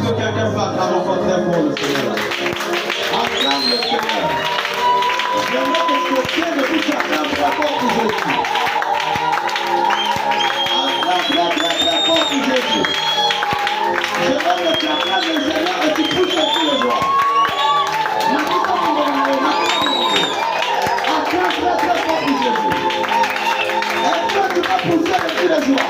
que quelqu'un peut acclamer encore très fort le Seigneur? Acclame le Seigneur. J'aimerais que ce Dieu de tout acclame très fort pour Jésus. Acclame très fort pour Jésus. J'aimerais que tu acclames le Seigneur et tu pousses tous les jours. Acclame très fort pour Jésus. Est-ce que tu vas pousser tous les jours?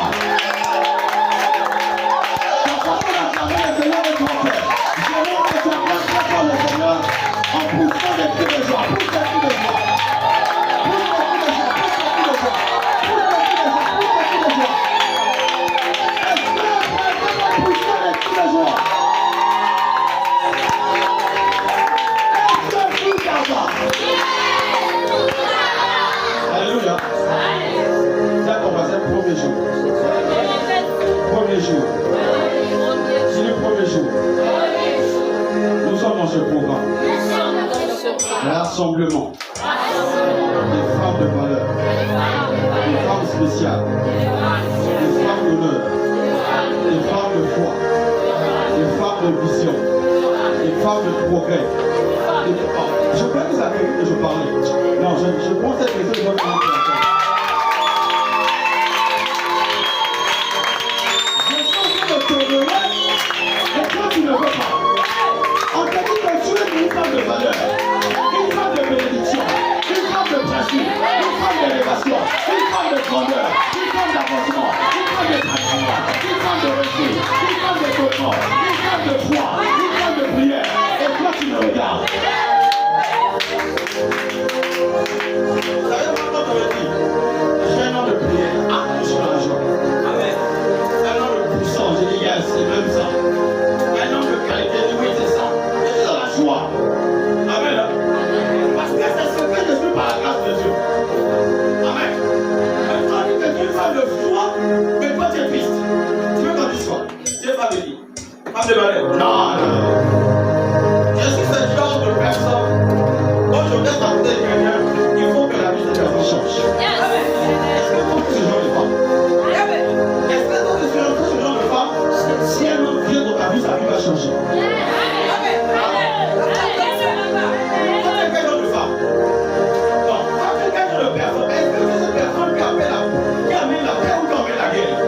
Alléluia. C'est ton passé premier jour. Premier jour. C'est le premier jour. Nous sommes dans ce programme. Rassemblement. Des femmes de valeur. Des femmes spéciales. Des femmes d'honneur. Des femmes de foi. Des femmes de vision. Des femmes de progrès. Je crois que ça mérite que je parle. Non, je pense que c'est une bonne chose. Je sens que tu veux, mais toi tu ne veux pas. On te dit que tu es une femme de valeur, une femme de bénédiction, une femme de principe, une femme d'élévation, une femme de grandeur, une femme d'avancement, une femme de traitement, une femme de réussite, une femme de développement, une femme de foi, une femme de prière. Et toi tu me regardes. Vous savez pourquoi je le dis? J'ai un nom de prière. Ah, je suis dans la joie. Amen. Un nom de puissance. J'ai dit, yes, c'est même ça. Un nom de qualité. Oui, c'est ça. Je suis dans la joie. Amen. Parce que c'est ce que je suis par la grâce de Dieu. Amen. Mais toi, tu es une femme de foi, mais toi, tu es triste. Tu veux qu'on dise quoi? Tu n'es pas béni. Femme de valeur. Non. Je suis ce genre de personne. Quand je laisse à côté de quelqu'un, il faut que la vie de personne change. Est-ce que toi, tu es ce genre de femme? Est-ce que toi, tu es ce genre de femme? Si un homme vient dans ta vie, sa vie va changer. Toi, tu es quel genre de femme? Non, toi, tu es quel genre de personne? Est-ce que c'est cette personne qui amène la paix ou qui amène la guerre?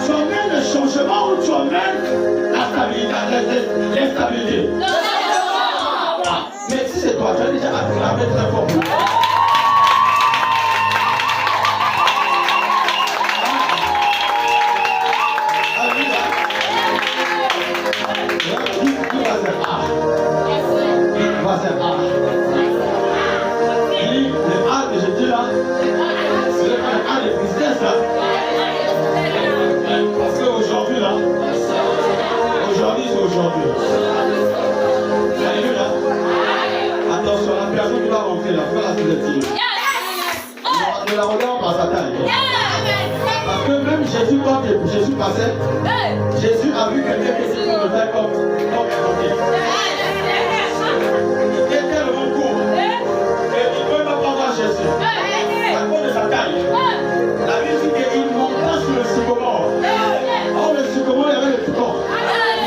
Tu amènes le changement ou tu amènes la stabilité, l'instabilité? Mais si c'est toi, tu as déjà acclamé très fort. Alléluia. Verset A. Le A que je dis là, c'est le A de tristesse là. Parce qu'aujourd'hui là, aujourd'hui c'est aujourd'hui. Alléluia. Attention, la personne qui va rentrer là, fais la sélection. Ne la regarde pas sa taille. Parce que même Jésus, quand Jésus passait, Jésus a vu quelqu'un qui était dans le taille comme un homme. Il était tellement court. Et il ne pouvait pas voir Jésus. À cause de sa taille. La Bible dit qu'il monta sur le sycomore. Or, le sycomore, il y avait le piquant. Vous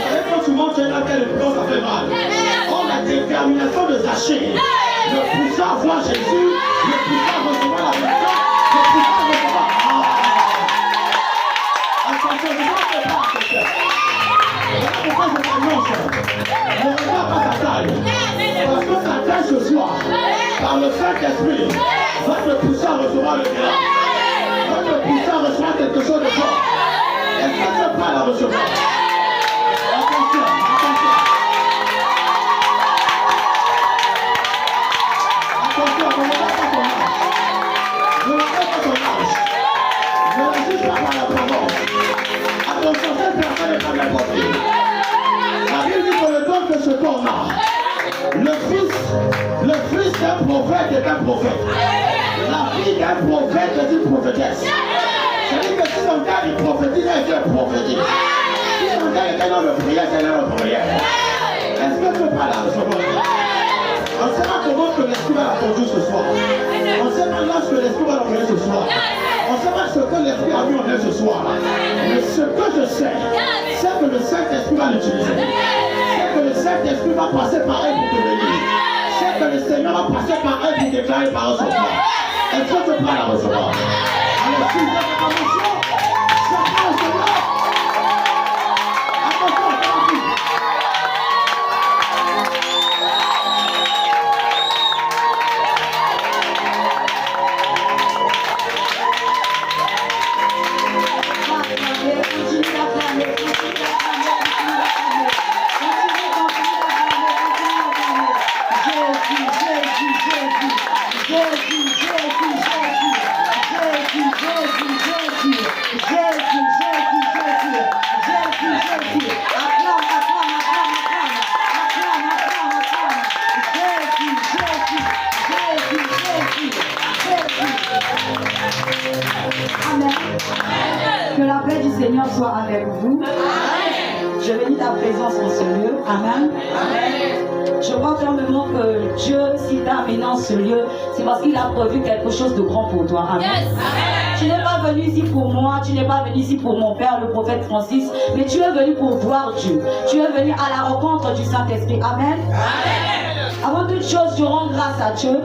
savez, quand tu montes sur une laquelle le piquant, ça fait mal. Or, la détermination de Zachée, le poussant à voir Jésus, le poussant à recevoir la personne, le poussant à recevoir. Attention, je ne sais pas quelqu'un. Voilà pourquoi je t'annonce. Ne regarde pas ta taille. Parce que ta taille ce soir, par le Saint-Esprit, va te pousser à recevoir le miracle. Va te pousser à recevoir quelque chose de fort. Est-ce que tu es prêt à la recevoir? Attention, attention. Attention, ne regarde pas ton âge. Ne regarde pas ton âge. Ne résiste pas par l'apparence. Attention, cette personne n'est pas bien portée. La Bible dit que le don que ce corps a, le fils d'un prophète est un prophète. La fille d'un prophète est une prophétesse. C'est-à-dire que si son gars il prophétise, elle est prophétique. Si son gars est un homme de prière, c'est un homme de prière. Est-ce que tu parles à ce moment? On ne sait pas comment que l'esprit va la conduire ce soir. On ne sait pas là ce que l'esprit va l'envoyer ce soir. On ne sait pas ce que l'esprit a mis en elle ce soir. Mais ce que je sais, c'est que le Saint-Esprit va l'utiliser. C'est que le Saint-Esprit va passer par elle pour te bénir. C'est que le Seigneur va passer par elle pour déclarer par ce soir. Est-ce que tu peux la recevoir? Alors, si vous avez la mention, je prends le Seigneur. Attention, attention. Que la paix du Seigneur soit avec vous. Je bénis ta présence en ce lieu. Amen. Je crois fermement que Dieu, si t'a amené dans ce lieu, c'est parce qu'il a prévu quelque chose de grand pour toi. Amen. Tu n'es pas venu ici pour moi, tu n'es pas venu ici pour mon père, le prophète Francis, mais tu es venu pour voir Dieu. Tu es venu à la rencontre du Saint-Esprit. Amen. Avant toute chose, je rends grâce à Dieu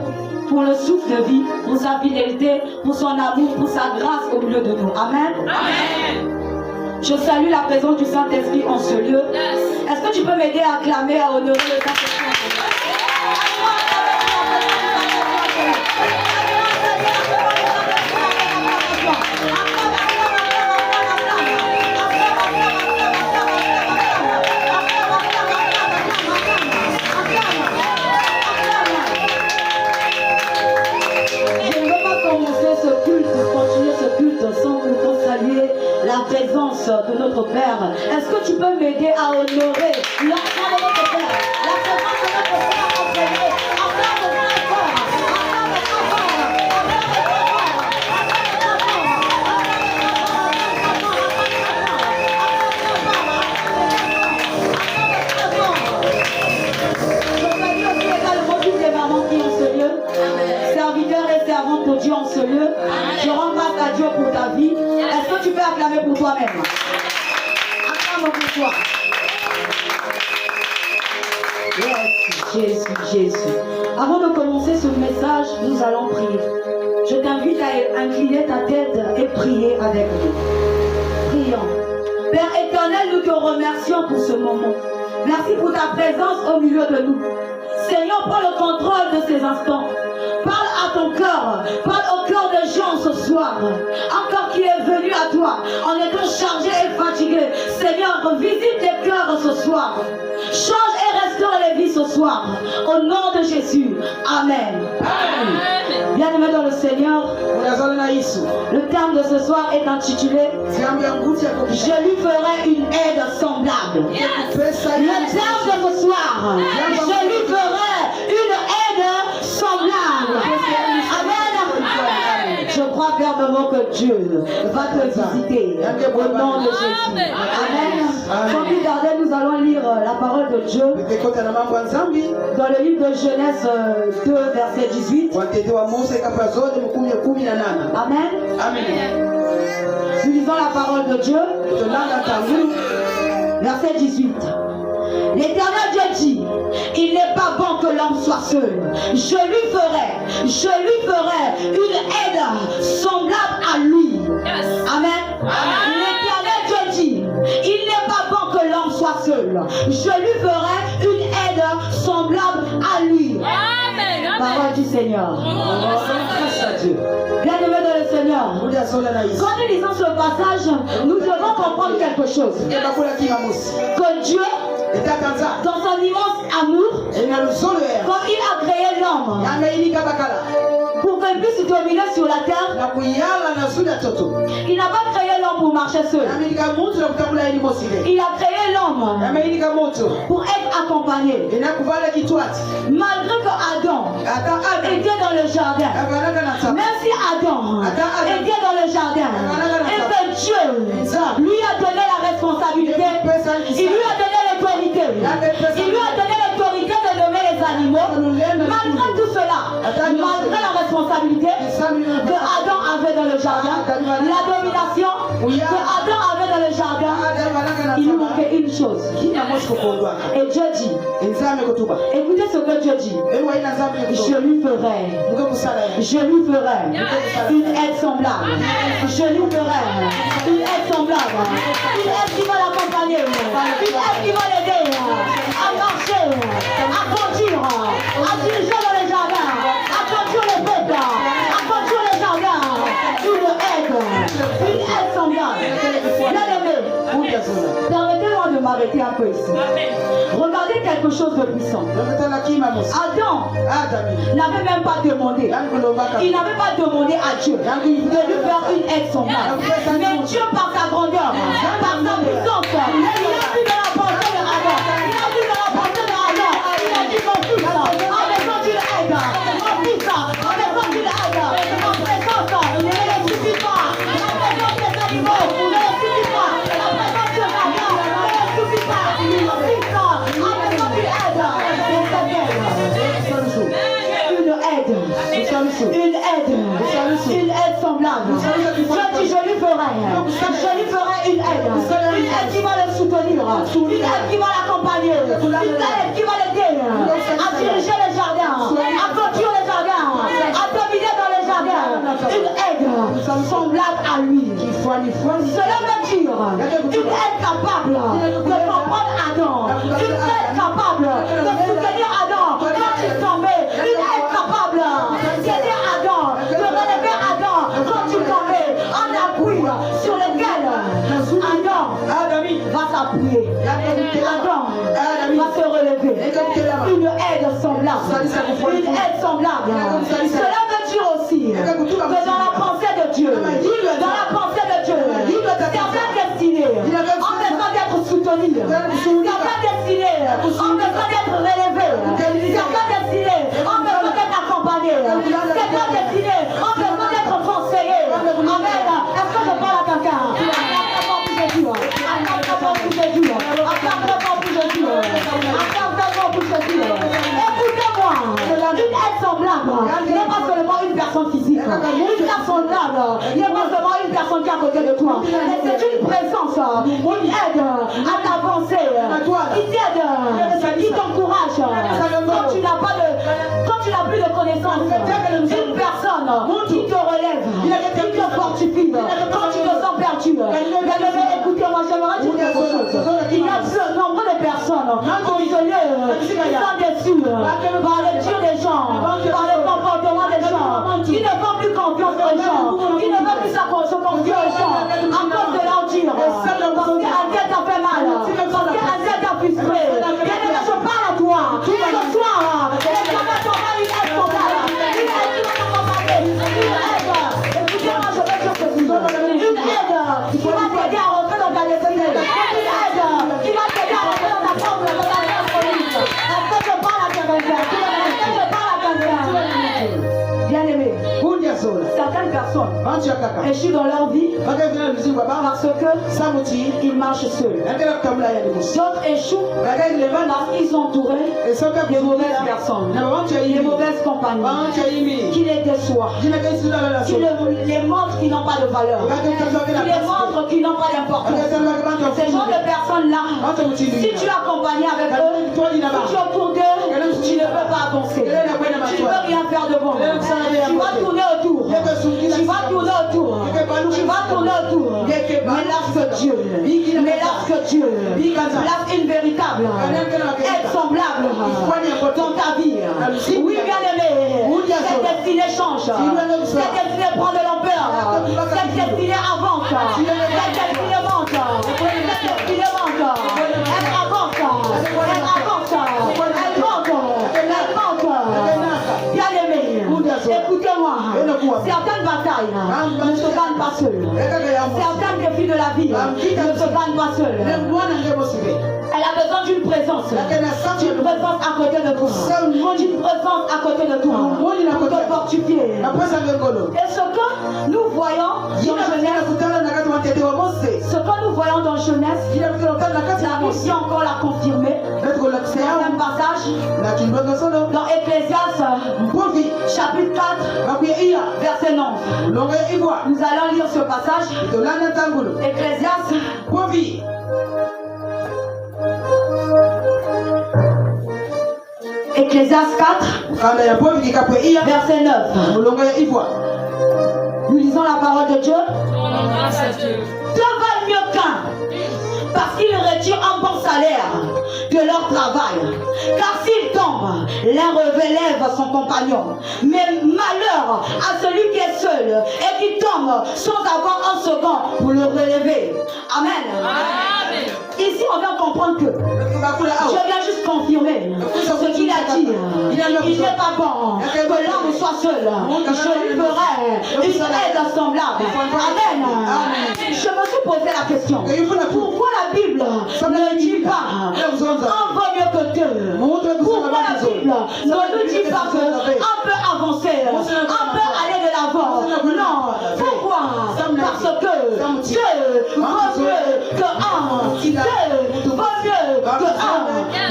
pour le souffle de vie, pour sa fidélité, pour son amour, pour sa grâce au milieu de nous. Amen. Je salue la présence du Saint-Esprit en ce lieu. Est-ce que tu peux m'aider à acclamer, à honorer le Saint-Esprit en ce lieu? La présence de notre Père. Est-ce que tu peux m'aider à honorer l'enfant de notre Père? La présence de notre Père en premier. Je salue aussi également toutes les mamans qui ont ce lieu. Serviteurs et servantes pour Dieu en ce lieu. Je rends grâce à Dieu pour ta vie. Est-ce que tu peux acclamer pour toi-même? Acclame pour toi. Jésus, Jésus. Avant de commencer ce message, nous allons prier. Je t'invite à incliner ta tête et prier avec nous. Prions. Père éternel, nous te remercions pour ce moment. Merci pour ta présence au milieu de nous. Seigneur, prends le contrôle de ces instants. Parle à ton cœur. Parle au cœur des gens ce soir. Encore qui est venu à toi en étant chargé et fatigué. Seigneur, visite les cœurs ce soir. Change et restaure les vies ce soir. Au nom de Jésus. Amen. Bien-aimé dans le Seigneur, le terme de ce soir est intitulé Je lui ferai une aide semblable. Le terme de ce soir, je lui ferai une aide semblable. Amen. Je crois fermement que Dieu va te visiter au nom de Jésus. Amen. Sans plus tarder, nous allons lire la parole de Dieu dans le livre de Genèse 2, verset 18. Amen. Nous lisons la parole de Dieu. Verset 18. L'Éternel Dieu dit, il n'est pas bon que l'homme soit seul. Je lui ferai une aide semblable à lui. Amen. L'Éternel Dieu dit, il n'est pas bon que l'homme soit seul. Je lui ferai une aide semblable à lui. Amen. Parole du Seigneur. Bien-aimé dans le Seigneur, quand nous lisons ce passage, nous devons comprendre quelque chose. Que Dieu, dans son immense amour, comme il a créé l'homme pour qu'il puisse dominer sur la terre, il n'a pas créé l'homme pour marcher seul. Il a créé l'homme pour être accompagné. Malgré que Adam était dans le jardin, même si Adam était dans le jardin, et que Dieu lui a donné la responsabilité, il lui a donné l'autorité, il lui a donné l'autorité de nommer les animaux, mais malgré la responsabilité que Adam avait dans le jardin, la domination que Adam avait dans le jardin, il lui manquait une chose. Et Dieu dit, écoutez ce que Dieu dit, je lui ferai une aide semblable, je lui ferai une aide semblable, une aide qui va l'accompagner, une aide qui va l'aider à marcher, à conduire, à diriger dans les jardins, à conduire les bêtes, à conduire les jardins, une aide semblable. Bien aimé, permettez-moi de m'arrêter un peu ici. Regardez quelque chose de puissant. Adam n'avait même pas demandé. Il n'avait pas demandé à Dieu de lui faire une aide semblable. Mais Dieu, par sa grandeur, par sa puissance, il a vu dans la pensée de Adam. Il a vu dans la pensée de Adam. Il a dit mon fils, en besoin d'une aide. Mon fils, en besoin d'une aide. En présence, il ne le suffit pas. En présence des animaux, il ne le suffit pas. En présence de Adam, il ne le suffit pas. Mon fils, en besoin d'une aide. Une aide semblable. Je dis, je lui ferai une aide qui va le soutenir, une aide qui va l'accompagner, une aide qui va l'aider à diriger les jardins, à conduire les jardins, à dominer dans les jardins, une aide semblable à lui. Cela veut dire une aide capable de comprendre Adam, une aide capable de soutenir Adam quand il tombait, une aide capable d'aider Adam, de relever Adam quand il tombait, en appui sur lequel Adam va s'appuyer. Adam va se relever. Une aide semblable. Une aide semblable. Cela veut dire aussi que dans la pensée de Dieu, certaines destinées ont besoin d'être soutenues, certaines destinées ont besoin d'être relevées, certaines destinées ont besoin d'être accompagnées, certaines destinées ont besoin d'être conseillées. Amen. Est-ce que je parle à quelqu'un? Écoutez-moi, une aide semblable n'est pas seulement une personne physique. Une aide semblable n'est pas seulement une personne qui est à côté de toi. Mais c'est une présence, une aide à t'avancer, qui t'aide, qui t'encourage. Quand tu n'as plus de connaissances, une personne qui te relève, qui te fortifie, quand tu te sens perdu. Écoutez-moi, j'aimerais dire quelque chose. Il y a de nombre de personnes qui sont déçues par le Dieu des gens, par le comportement des gens, qui ne font plus confiance aux gens, qui ne veulent plus se confier aux gens à cause de leur dire. Parce qu'un Dieu t'a fait mal, parce qu'un Dieu t'a frustré. Bien-aimé, je parle à toi. Ce soir, les gamins t'auront une aide totale, une aide qui va t'accompagner, une aide. Écoutez-moi, je veux dire ceci. Une aide qui va t'aider à rentrer dans ta destinée. Une aide qui va t'aider à rentrer dans ta propre police. Est-ce que je parle à quelqu'un? Est-ce que je parle à quelqu'un? Bien-aimé, certaines personnes échouent dans leur vie parce qu'ils marchent seuls. D'autres échouent parce qu'ils sont entourés de mauvaises personnes, de mauvaises compagnies, qui les déçoivent, qui les montrent qui n'ont pas de valeur, qui les montrent qui n'ont pas d'importance. Ces genres de personnes-là, si tu es accompagné avec eux, si tu es autour d'eux, tu ne peux pas avancer. Tu ne peux rien faire de bon. Tu vas tourner autour. Tu vas tourner autour. Mais lorsque Dieu place une véritable aide semblable dans ta vie, oui, bien-aimé, cette destinée change. Cette destinée prend de l'ampleur. Cette destinée avance. Cette destinée monte. Cette destinée monte. Elle avance. Elle avance. Elle monte. Elle monte. Bien-aimé, écoutez-moi. Certaines batailles ne se gagnent pas seules. Certains défis de la vie ne se gagnent pas seuls. Elle a besoin d'une présence. D'une présence à côté de toi. D'une présence à côté de toi. Pour te fortifier. Et ce que nous voyons dans Genèse, la Bible encore l'a confirmé. Dans un passage, dans Ecclésiaste, chapitre 4, verset 9. Nous allons lire ce passage. Ecclésiaste. Ecclésiaste 4, verset 9. Nous lisons la parole de Dieu. Deux valent mieux qu'un, parce qu'ils retirent un bon salaire de leur travail. Car s'ils tombent, l'un relève son compagnon. Mais malheur à celui qui est seul et qui tombe sans avoir un second pour le relever. Amen. Amen. Ici, on vient comprendre que je viens juste confirmer ce qu'il a dit. Il n'est pas bon que l'homme soit seul. Je lui ferai une aide semblable. Amen. Je me suis posé la question. Pourquoi la Bible ne dit pas un vaut mieux que deux? Pourquoi la Bible ne nous dit pas qu'on peut avancer, on peut aller de l'avant? Non. Pourquoi? Parce que Dieu vaut mieux que un. Dieu vaut mieux que un.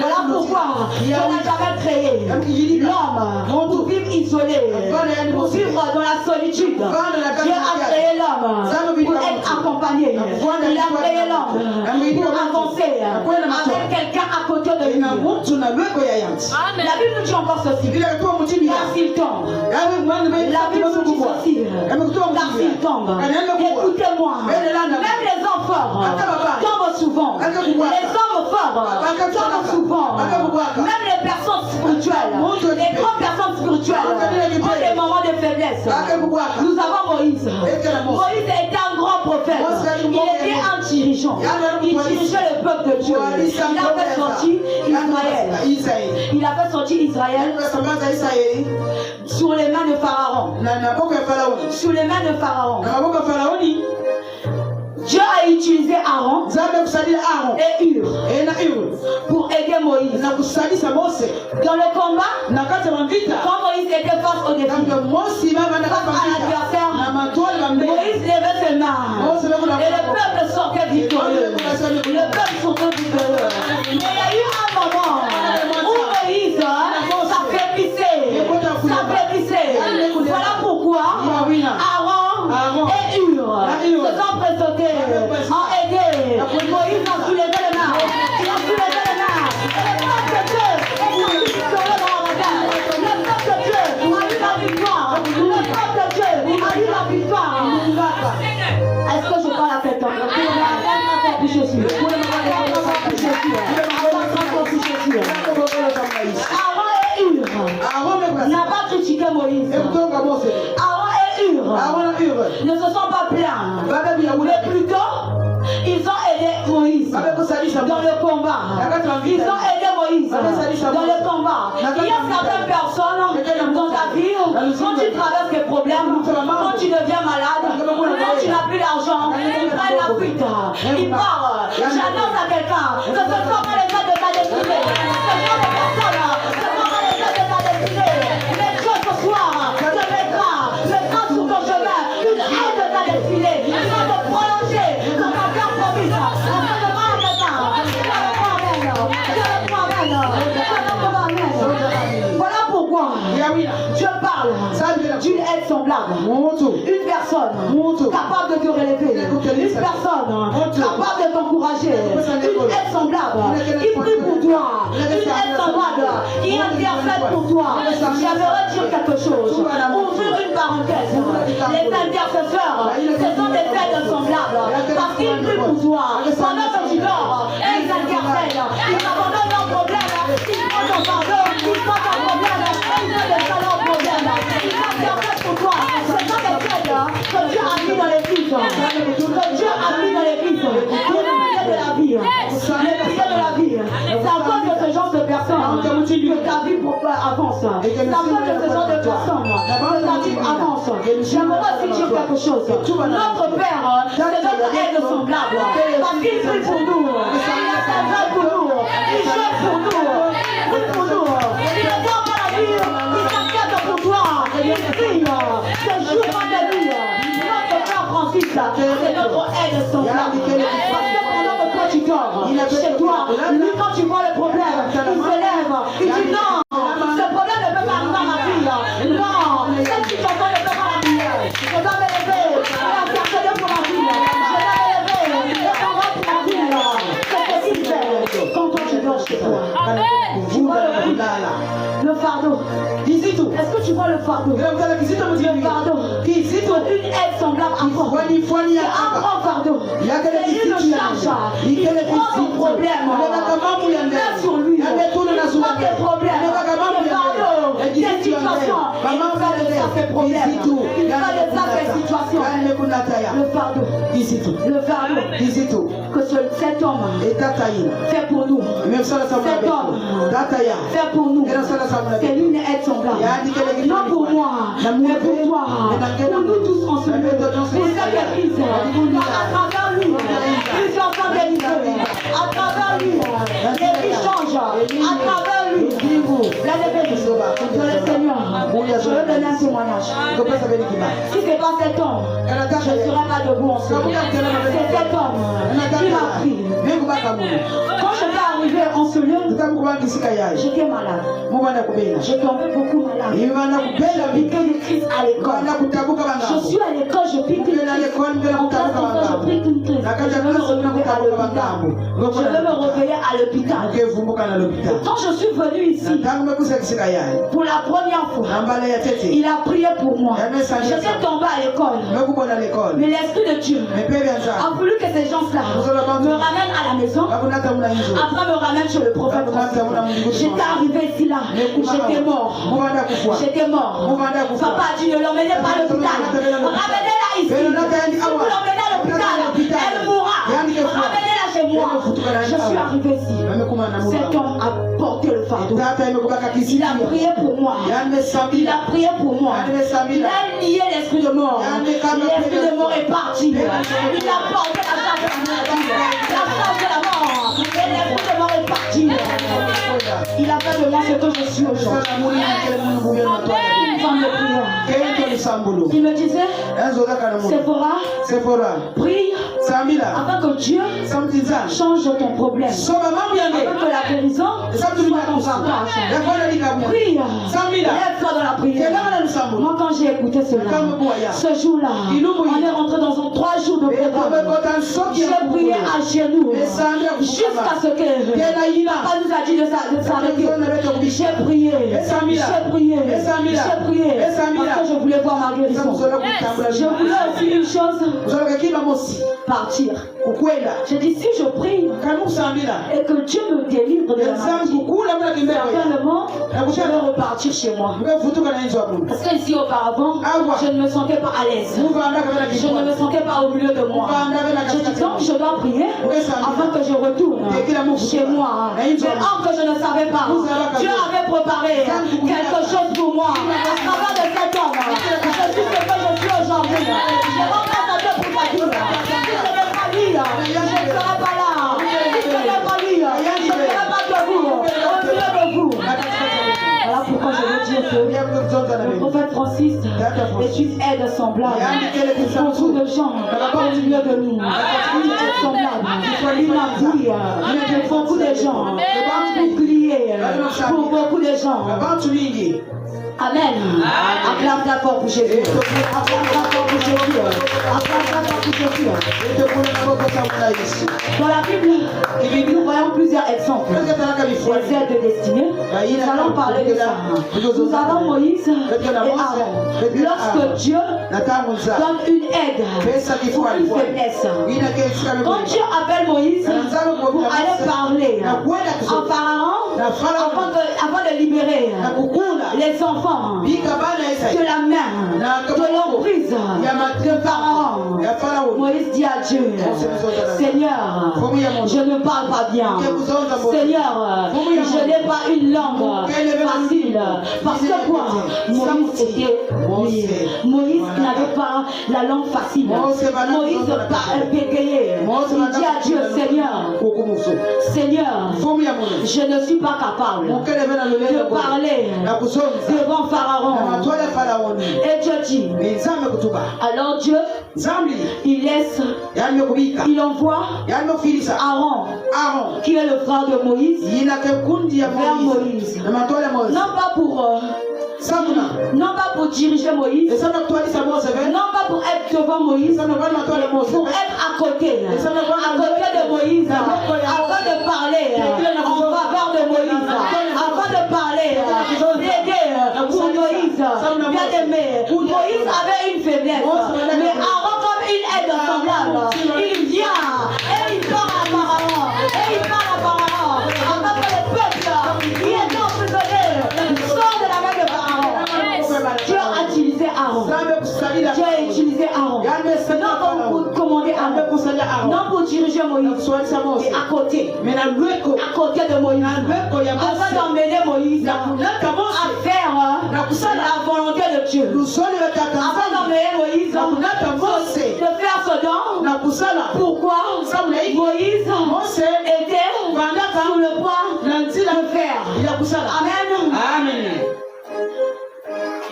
Voilà pourquoi Dieu n'a jamais créé l'homme pour vivre isolé, pour vivre dans la solitude. Dieu a créé l'homme pour être accompagné. Il a créé l'homme pour avancer avec quelqu'un à côté de lui. La Bible nous dit encore ceci. Car s'il tombe, la Bible nous dit ceci. Car s'il tombe, écoutez-moi, même les enfants tombent souvent. Les hommes forts tombent souvent. Même les personnes spirituelles, les grandes personnes spirituelles ont des moments de faiblesse. Nous avons Moïse. Moïse était un grand prophète. Il était un dirigeant. Il dirigeait le peuple de Dieu. Il a fait sortir Israël. Il a fait sortir Israël sur les mains de Pharaon. Sur les mains de Pharaon. Dieu a utilisé Aaron et Hur pour aider Moïse. Dans le combat, quand Moïse était face au défi, face à l'adversaire, Moïse levait ses mains et le peuple sortait victorieux. Le peuple sortait victorieux. Mais il y a eu un moment où Moïse s'affaiblissait. Voilà pourquoi Aaron et Hur se sont présentés, ont aidé Moïse à soulever les mains. Il a soulevé les mains. Et le peuple de Dieu est sorti victorieux dans la bataille. Le peuple de Dieu a eu la victoire. Le peuple de Dieu a eu la victoire. Est-ce que je parle à quelqu'un? Aaron et Hur n'a pas critiqué Moïse. Aaron et Hur ne se sont pas plaints, mais plutôt ils ont aidé Moïse dans le combat. Ils ont aidé Moïse dans le combat. Il y a certaines personnes dans ta vie, quand tu traverses des problèmes, quand tu deviens malade, quand tu n'as plus d'argent, ils prennent la fuite, ils partent. J'annonce à quelqu'un que ce sont pas les gars de ta destinée. Ce sont des personnes, ce sont pas les gars de ta destinée. Mais Dieu ce soir te mettra sur ton chemin une aide de ta destinée. Il va te prolonger comme ta terre promise. Voilà pourquoi Dieu parle d'une aide semblable. Une personne capable de te relever. Une personne capable de t'encourager. Une aide semblable qui prie pour toi. Une aide semblable qui intercède pour toi. J'aimerais dire quelque chose. Ouvrir une parenthèse. Les intercesseurs, ce sont des aides semblables. Parce qu'ils prient pour toi. Pendant que tu dors, ils intercèdent. Ils abandonnent leurs problèmes. Ils prennent ton fardeau. Ils prennent ton problème. Ils ne laissent pas leurs problèmes. Ils intercèdent pour toi. Ce sont des aides que Dieu a mis dans l'église. Que Dieu a mis dans l'église. Les piliers de la vie. Les piliers de la vie. C'est à cause de ce genre de personnes que ta vie avance. C'est à cause de ce genre de personnes que ta vie avance. J'aimerais aussi dire quelque chose. Notre Père, c'est notre aide semblable. Parce qu'il prie pour nous. Il intercède pour nous. c'est notre aide semblable. Parce que pendant que toi tu dors, chez toi, lui quand tu vois le problème, il se lève, il dit non, ce problème ne peut pas arriver à ma fille. Non, cette situation ne peut pas arriver. Je dois me lever et intercéder pour ma fille. Je dois me lever et combattre pour ma fille. C'est ce qu'il fait quand toi tu dors chez toi. Tu vois le fardeau. Est-ce que tu vois le fardeau? Le fardeau. Une aide semblable à toi. C'est un grand fardeau. C'est une charge. Il prend ton problème. Il met sur lui. Il prend tes problèmes. Le fardeau. Tes situations. Il fait de ça tes problèmes. Il fait de ça tes situations. Le fardeau. Le fardeau. Que cet homme fait pour nous. Cet homme fait pour nous. C'est une aide semblable. Non pour moi, mais pour toi. Pour nous tous en ce lieu. Pour cette église. À travers lui, les enfants délivrés. À travers lui, les vies changent. À travers lui, la délivrance. Le Seigneur, je veux donner un témoignage. Si ce n'est pas cet homme, je ne serai pas debout en ce lieu. C'est cet homme qui m'a pris. Quand je suis arrivé en ce lieu, j'étais malade. J'ai tombé beaucoup malade. Je piquais du Christ à l'école. Je suis à l'école, je pique du Christ. En classe, je pique du Christ. Je veux me réveiller à l'hôpital. Quand je suis venu ici, pour la première fois, il a prié pour moi. J'étais tombé à l'école. Mais l'Esprit de Dieu a voulu que ces gens-là me ramènent à la maison. Après me ramènent chez le prophète. J'étais arrivé ici là. J'étais mort. Papa a dit ne l'emmenez pas à l'hôpital. Ramenez-la ici. Si vous l'emmenez à l'hôpital, elle mourra. Ramenez-la chez moi. Je suis arrivé ici. Cet homme a porté le fardeau. Il a prié pour moi. Il a prié pour moi. Il a nié l'esprit de mort. L'esprit de mort est parti. Il a porté la charge de la maladie. La charge de la mort. Et l'esprit de mort est parti. Il a fait de moi ce que je suis aujourd'hui. Une femme de prière. Il me disait, Sephora, prie afin que Dieu change ton problème. Afin que la guérison soit ton partage. Prie, lève-toi dans la prière. Moi quand j'ai écouté cela, ce jour-là, on est rentré dans 3 jours de programme. J'ai prié à genoux jusqu'à ce que papa nous a dit de s'arrêter. J'ai prié, parce que je voulais voir ma guérison. Je voulais aussi une chose, partir. J'ai dit si je prie et que Dieu me délivre de la maladie, certainement je vais repartir chez moi. Parce que ici auparavant, je ne me sentais pas à l'aise. Je ne me sentais pas au milieu de moi. Je dis donc je dois prier afin que je retourne chez moi. Mais or que je ne savais pas, Dieu avait préparé quelque chose pour moi à travers de cet homme. Je suis ce que je suis aujourd'hui. Je remplace à Dieu pour ta vie. Si ce n'est pas lui, je ne serai pas là. Si ce n'est pas lui, je ne serai pas debout au milieu de vous. Voilà pourquoi je veux dire que le prophète Francis est une aide semblable. Beaucoup de gens au milieu de nous. Une aide semblable. Une appui pour beaucoup de gens. Un bouclier pour beaucoup de gens. Amen. Acclame ta fort pour Jésus. Acclame ta fort pour Jésus. Acclame ta fort pour Jésus. Dans la Bible, nous voyons plusieurs exemples. Les aides de destinée. Nous allons parler de ça. Nous avons Moïse et Aaron. Lorsque Dieu donne une aide pour une faiblesse. Quand Dieu appelle Moïse pour aller parler en Pharaon afin de libérer les enfants de la main, de l'emprise de Pharaon, Moïse dit à Dieu, Seigneur, je ne parle pas bien. Seigneur, je n'ai pas une langue facile. Parce que quoi? Moïse était Moïse n'avait pas la langue facile. Moïse bégayait. Il dit à Dieu, Seigneur, Seigneur, je ne suis pas capable de parler devant Pharaon. Et Dieu dit, alors Dieu, il laisse, il envoie Aaron, qui est le frère de Moïse, vers Moïse. Non pas pour diriger Moïse, non pas pour être devant Moïse, pour être à côté de Moïse, afin de parler en faveur de Moïse, afin de parler, d'aider pour Moïse. Bien aimé, Moïse avait une faiblesse, mais Aaron, comme il est de semblable, il vient et il parle à Pharaon, afin que le peuple qui est emprisonné sort de la main de Pharaon. Dieu a utilisé Aaron. Dieu a utilisé Aaron. Non pour commander Aaron. Non pour diriger Moïse. Et à côté de Moïse. Afin d'emmener Moïse à faire la volonté de Dieu. Afin d'emmener Moïse de faire ce don. Pourquoi Moïse était sous le poids de fer. Amen.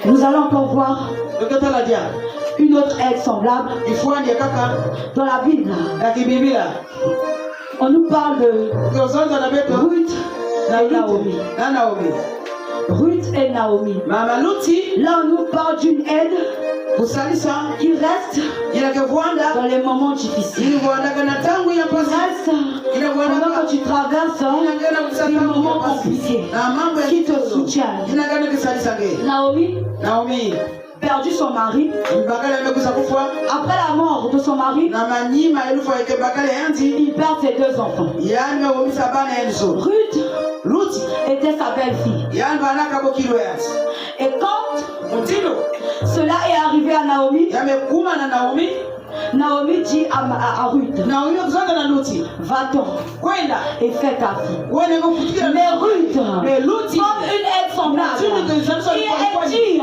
Nous allons encore voir une autre aide semblable dans la Bible. On nous parle de Ruth et Naomi. Ruth et Naomi. Là, on nous parle d'une aide qui reste dans les moments difficiles. Reste pendant que tu traverses des moments compliqués, qui te soutiennent. Naomi perdu son mari. Après la mort de son mari, il perd ses 2 enfants. Ruth était sa belle-fille. Et quand cela est arrivé à Naomi, Naomi dit à Ruth, va-t'en et fais ta fille. Mais Ruth, comme une aide semblable, elle dit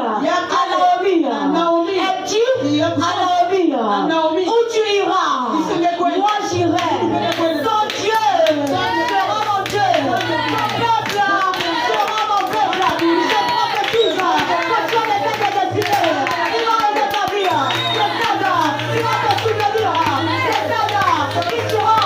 à Naomi, où tu iras, moi j'irai. Ton Dieu sera mon Dieu, ton peuple sera mon peuple. Je prophétise que tu as les têtes destinés, il va rétablir. Il va te soutenir. C'est ça qui sera.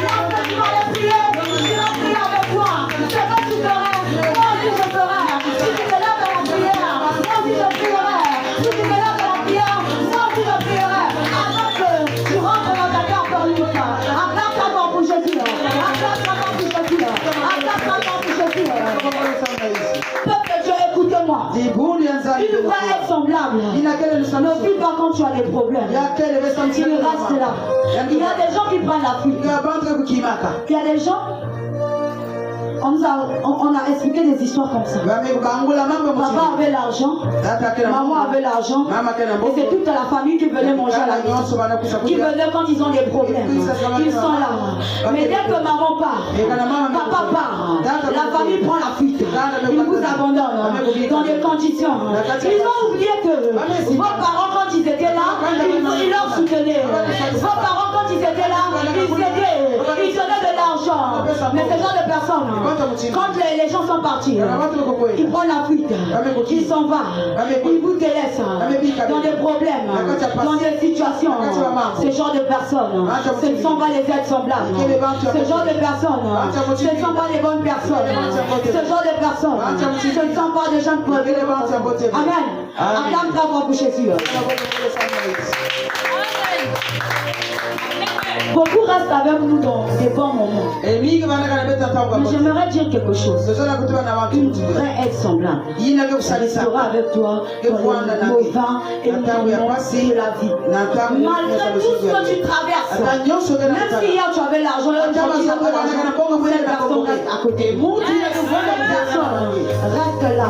Lorsque tu vas les prier, tu vas prier avec moi. C'est ce que tu ferais. Moi aussi je ferai. Si tu te lèves à la prière, moi aussi je prierai. Si tu te lèves à la prière, moi aussi je prierai. Avant que tu rentres dans ta carte en lutte. Acclame ta mort pour Jésus. Acclame ta mort pour Jésus. Acclame ta mort pour Jésus. Peuple de Dieu, écoutez-moi. Une vraie aide semblable ne fuit pas quand tu as des problèmes. Il reste là. Il y a des gens qui prennent la fuite. Il y a des gens, on a expliqué des histoires comme ça. Papa avait l'argent, maman avait l'argent, et c'est toute la famille qui venait manger à la maison, qui venait quand ils ont des problèmes. Ils sont là. Mais dès que maman part, papa part, la famille prend la fuite. Ils vous abandonnent dans des conditions. Ils ont oublié que vos parents, quand ils étaient là, ils leur soutenaient. Vos parents, quand ils étaient là, ils aidaient. Ils donnaient de l'argent. Mais ce genre de personnes, quand les gens sont partis, ils prennent la fuite, ils s'en vont, ils vous délaissent dans des problèmes, dans des situations. Ce genre de personnes, ce ne sont pas les êtres semblables. Ce genre de personnes, ce ne sont pas les bonnes personnes. Ce genre de personnes, ce ne sont pas des gens de Amen. Acclame ta voix pour Jésus. Beaucoup restent avec nous dans des bons moments. Mais j'aimerais dire quelque chose. Une vraie aide semblable. Elle sera avec toi dans les mauvais et les moments de la vie. Malgré tout ce que tu traverses, même si hier tu avais l'argent, cette personne reste à côté. Cette personne reste là.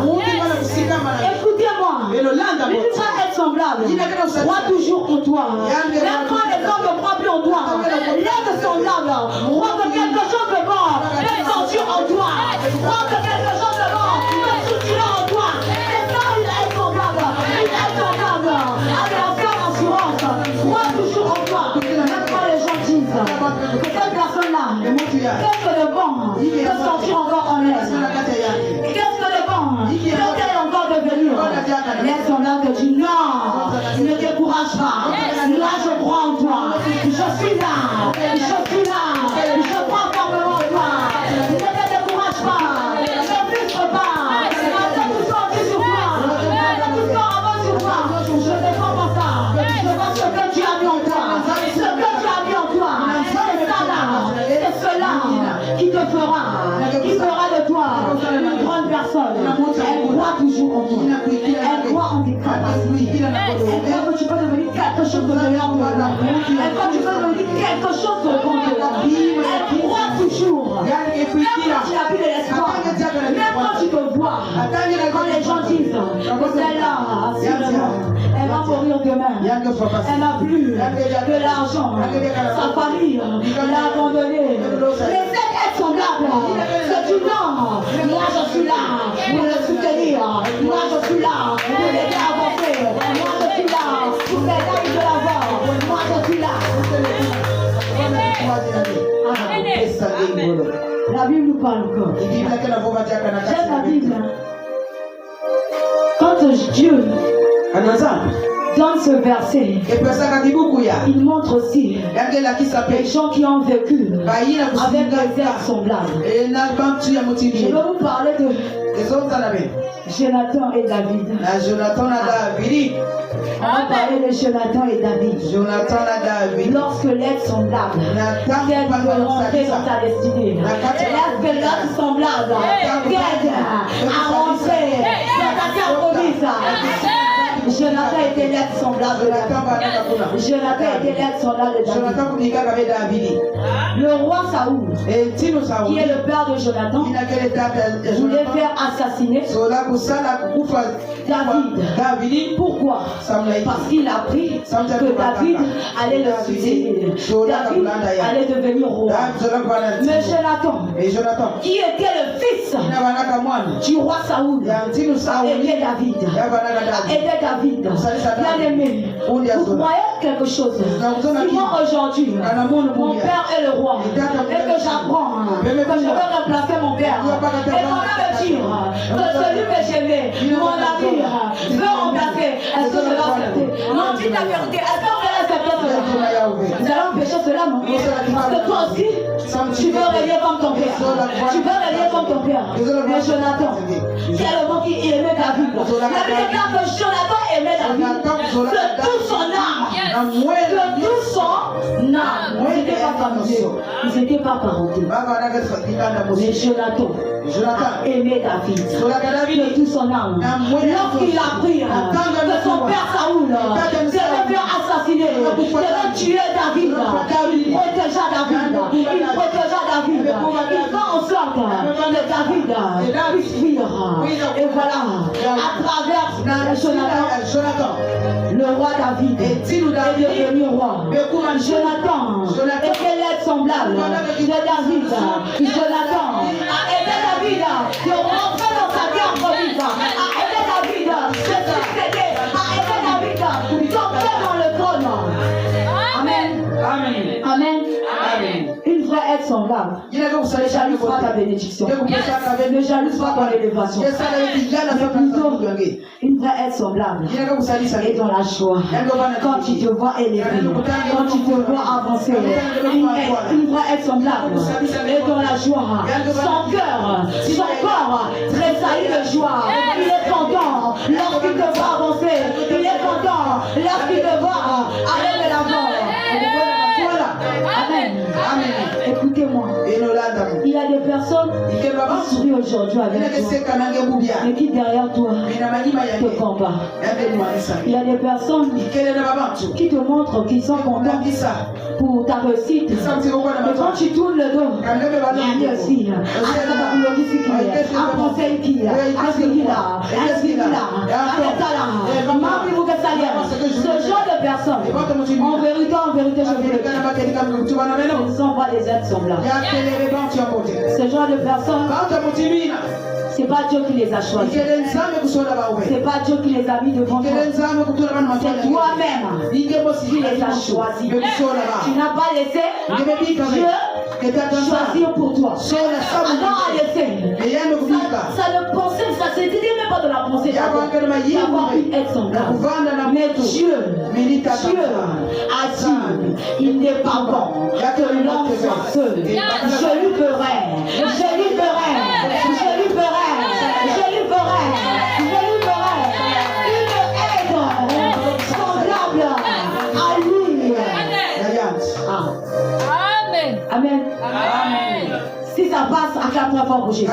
Écoutez-moi, une vraie aide semblable croit toujours en toi. Même quand les hommes ne croient plus en toi, l'aide semblable croit que quelque chose de bon est sorti en toi. Croit que quelque chose de bon est soutenu en toi. C'est ça une aide semblable. Une aide semblable avec la ferme assurance croit toujours en toi. Même quand les gens disent que cette personne-là, qu'est-ce que le bon de sortir encore en elle? Qu'est-ce que le bon peut-elle encore devenir? Laisse son âme te dire non, ne décourage pas. Là, je crois en toi. Je suis là. Je suis là. Je crois formellement en toi. Ne te décourage pas. Ne frustre pas. Attends tout ça sur toi. Attends tout ça avant sur toi. Je ne défends pas ça. Je vois ce que tu as mis en toi. Ce que tu as mis en toi. C'est ça là. C'est cela qui te fera de toi une grande personne. Elle croit toujours en toi. Elle croit en tes capacités. Elle croit que tu peux devenir quelque chose de meilleur que toi. Elle croit que tu peux devenir quelque chose de bon de la vie. Elle croit toujours. Même quand tu as plus de l'espoir. Même quand tu te vois. Quand les gens disent que celle-là, assurément, elle va mourir demain. Elle n'a plus de l'argent. Sa famille l'a abandonnée. Mais cette aide semblable, c'est du non. Moi je suis là pour le soutenir. Moi je suis là pour l'aider à avancer. Moi je suis là pour l'aider de l'avant. Moi je suis là. La Bible nous parle encore. J'aime la Bible. Quand Dieu dans ce verset, il montre aussi les gens qui ont vécu avec des aides semblables. Je vais vous parler de Jonathan et David. On va parler de Jonathan et David. Lorsque l'aide semblable t'aide de rentrer dans ta destinée, lorsque l'aide semblable t'aide à rentrer dans ta terre promise. Jonathan était l'aide semblable de David. Jonathan était l'aide semblable de David. Le roi Saoul, qui est le père de Jonathan, voulait faire assassiner David. Pourquoi? Parce qu'il a appris que David allait le succéder. David allait devenir roi. Mais Jonathan, qui était le fils du roi Saoul, était David. Bien aimé, vous croyez quelque chose? Si moi aujourd'hui, mon père est le roi, et que j'apprends que je veux remplacer mon père, et qu'on va me dire que celui que j'aimais, mon ami, veut remplacer, est-ce que je vais accepter? Non, dis la vérité, est-ce qu'on va accepter cela? Nous allons empêcher cela, non? Parce que toi aussi, tu veux régner comme ton père. Tu veux régner comme ton père. Mais Jonathan, c'est le mot qui aimait David. La Bible déclare que Jonathan aimait David de tout son âme. De tout son âme. Ils n'étaient pas familiers. Ils n'étaient pas parentés. Mais Jonathan aimait David de tout son âme. Lorsqu'il a appris que son père Saoul devait faire assassiner, devait tuer David, il protégea David. Il protégea David. Il fait en sorte que David puisse fuir. Et voilà, à travers Jonathan, le roi David est devenu roi. Jonathan était l'aide semblable de David. Jonathan a aidé David de rentrer dans sa terre promise, a aidé David de succéder, a aidé David d'entrer dans le trône. Amen. Amen. Amen. Amen. Une vraie aide semblable. Ne jalouse pas ta bénédiction. Ne jalouse pas ton élévation. Mais plutôt une vraie aide semblable est dans la joie. Quand tu te vois élevé, quand tu te vois avancer, une vraie aide semblable est dans la joie. Son cœur, son corps tressaillit de joie. Il est content lorsqu'il te voit avancer. Il est content lorsqu'il te voit aller de l'avant. Amen. Amen. Écoutez-moi. Il y a des personnes qui sourient aujourd'hui avec toi, mais qui derrière toi te combattent. Il y a des personnes qui te montrent qu'ils sont contents pour ta réussite. Mais quand tu tournes le dos, il y a aussi un conseil qui est ce genre de personnes, en vérité, je vous le dis, ils sont pas des êtres semblables. Ce genre de personnes C'est pas Dieu qui les a choisis. C'est pas Dieu qui les a mis devant toi. C'est toi-même qui les a choisis. Tu n'as pas laissé Dieu choisir pour toi. Non, laissez. Ça ne pensait, ça se dit même pas de la pensée d'avoir une aide semblable. Mais Dieu a dit, il n'est pas bon que l'homme soit seul. Je lui ferai, je lui ferai, je lui ferai, je lui ferai, je lui ferai une aide semblable à lui. Amen. Amen. Amen. Si ça passe, acclame-toi fort pour Jésus.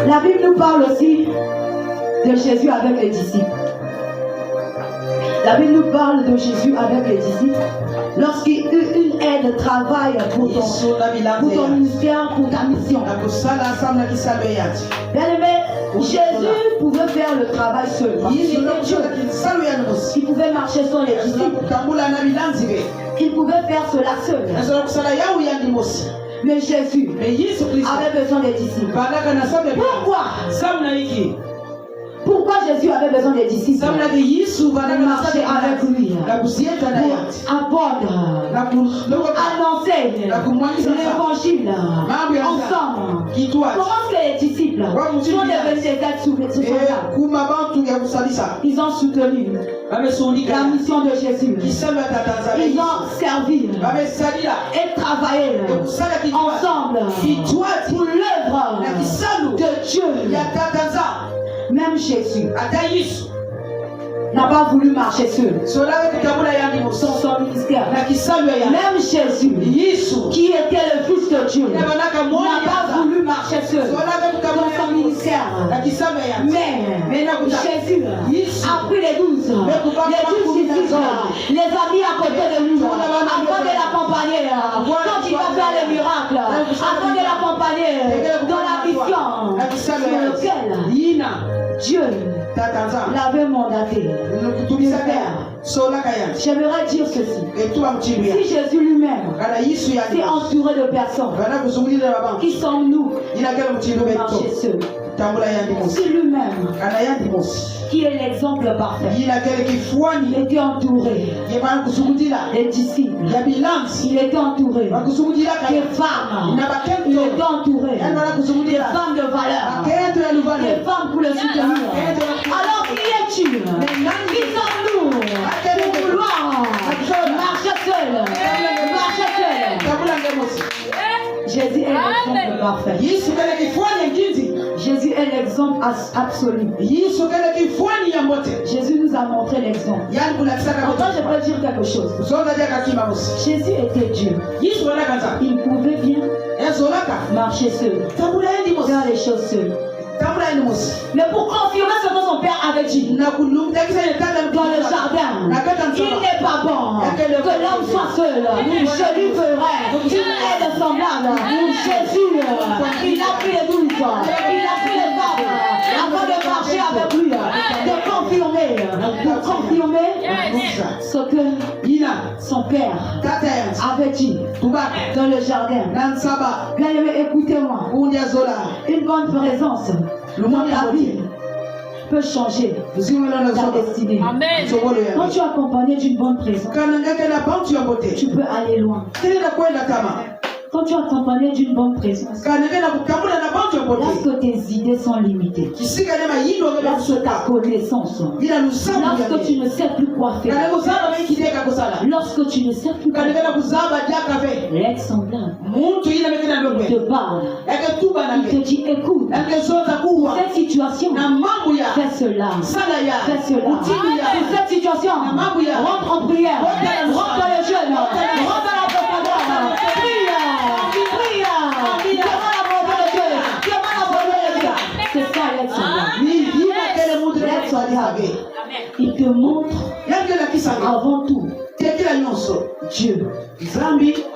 La Bible nous parle aussi de Jésus avec les disciples. La Bible nous parle de Jésus avec les disciples. Lorsqu'il eut une aide, travail pour ton ministère, pour ta mission. Bien aimé, Jésus pouvait faire le travail seul. Il était Dieu. Il pouvait marcher sans les disciples. Il pouvait faire cela seul. Mais Jésus avait besoin des disciples. Pourquoi Jésus avait besoin des disciples? Pour marcher avec lui, pour apprendre, annoncer l'évangile ensemble. Comment que les disciples sont devenus des aides soldats? Ils ont soutenu la mission de Jésus. Ils ont servi et travaillé ensemble pour l'œuvre de Dieu. Même Jésus n'a pas voulu marcher seul. Son ministère. Même Jésus, qui était le Fils de Dieu, n'a pas voulu marcher seul dans son ministère. Mais Jésus a pris les 12 disciples, les a mis à côté de lui, afin de l'accompagner quand il va faire les miracles, afin de l'accompagner dans la mission sur laquelle Dieu l'avait mandaté. J'aimerais dire ceci. Si Jésus lui-même s'est entouré de personnes, qui sommes-nous pour marcher seuls? Si lui-même, qui est l'exemple parfait, il était entouré des disciples, il était entouré des femmes, il était entouré des femmes de valeur, des femmes pour le soutenir. Alors qui es-tu? Qui sommes-nous pour vouloir marcher seul? Jésus est l'exemple parfait. Jésus est l'exemple absolu. Jésus nous a montré l'exemple. Pourtant, je peux dire quelque chose. Jésus était Dieu. Il pouvait bien marcher seul, faire les choses seul. Mais pour confirmer ce que son père avait dit dans le jardin, il n'est pas bon que l'homme soit seul. Je lui ferai une aide semblable. Jésus, il a pris les 12, il a pris les femmes afin de marcher avec lui, pour confirmer ce que son père avait dit dans le jardin. Bien aimé, écoutez-moi. Une bonne présence dans la vie peut changer ta destinée. Amen. Quand tu es accompagné d'une bonne présence, tu peux aller loin. Quand tu es accompagné d'une bonne présence, lorsque tes idées sont limitées, lorsque ta connaissance, lorsque tu ne sais plus quoi faire, lorsque tu ne sais plus quoi faire, l'aide semblable te parle, il te dit écoute, cette situation, fais cela, fais cela. Pour cette situation, rentre en prière, rentre dans le jeûne, rentre dans la profondeur, prie, demande la volonté de Dieu, demande la volonté de Dieu. C'est ça l'aide semblable. Il te montre avant tout Dieu.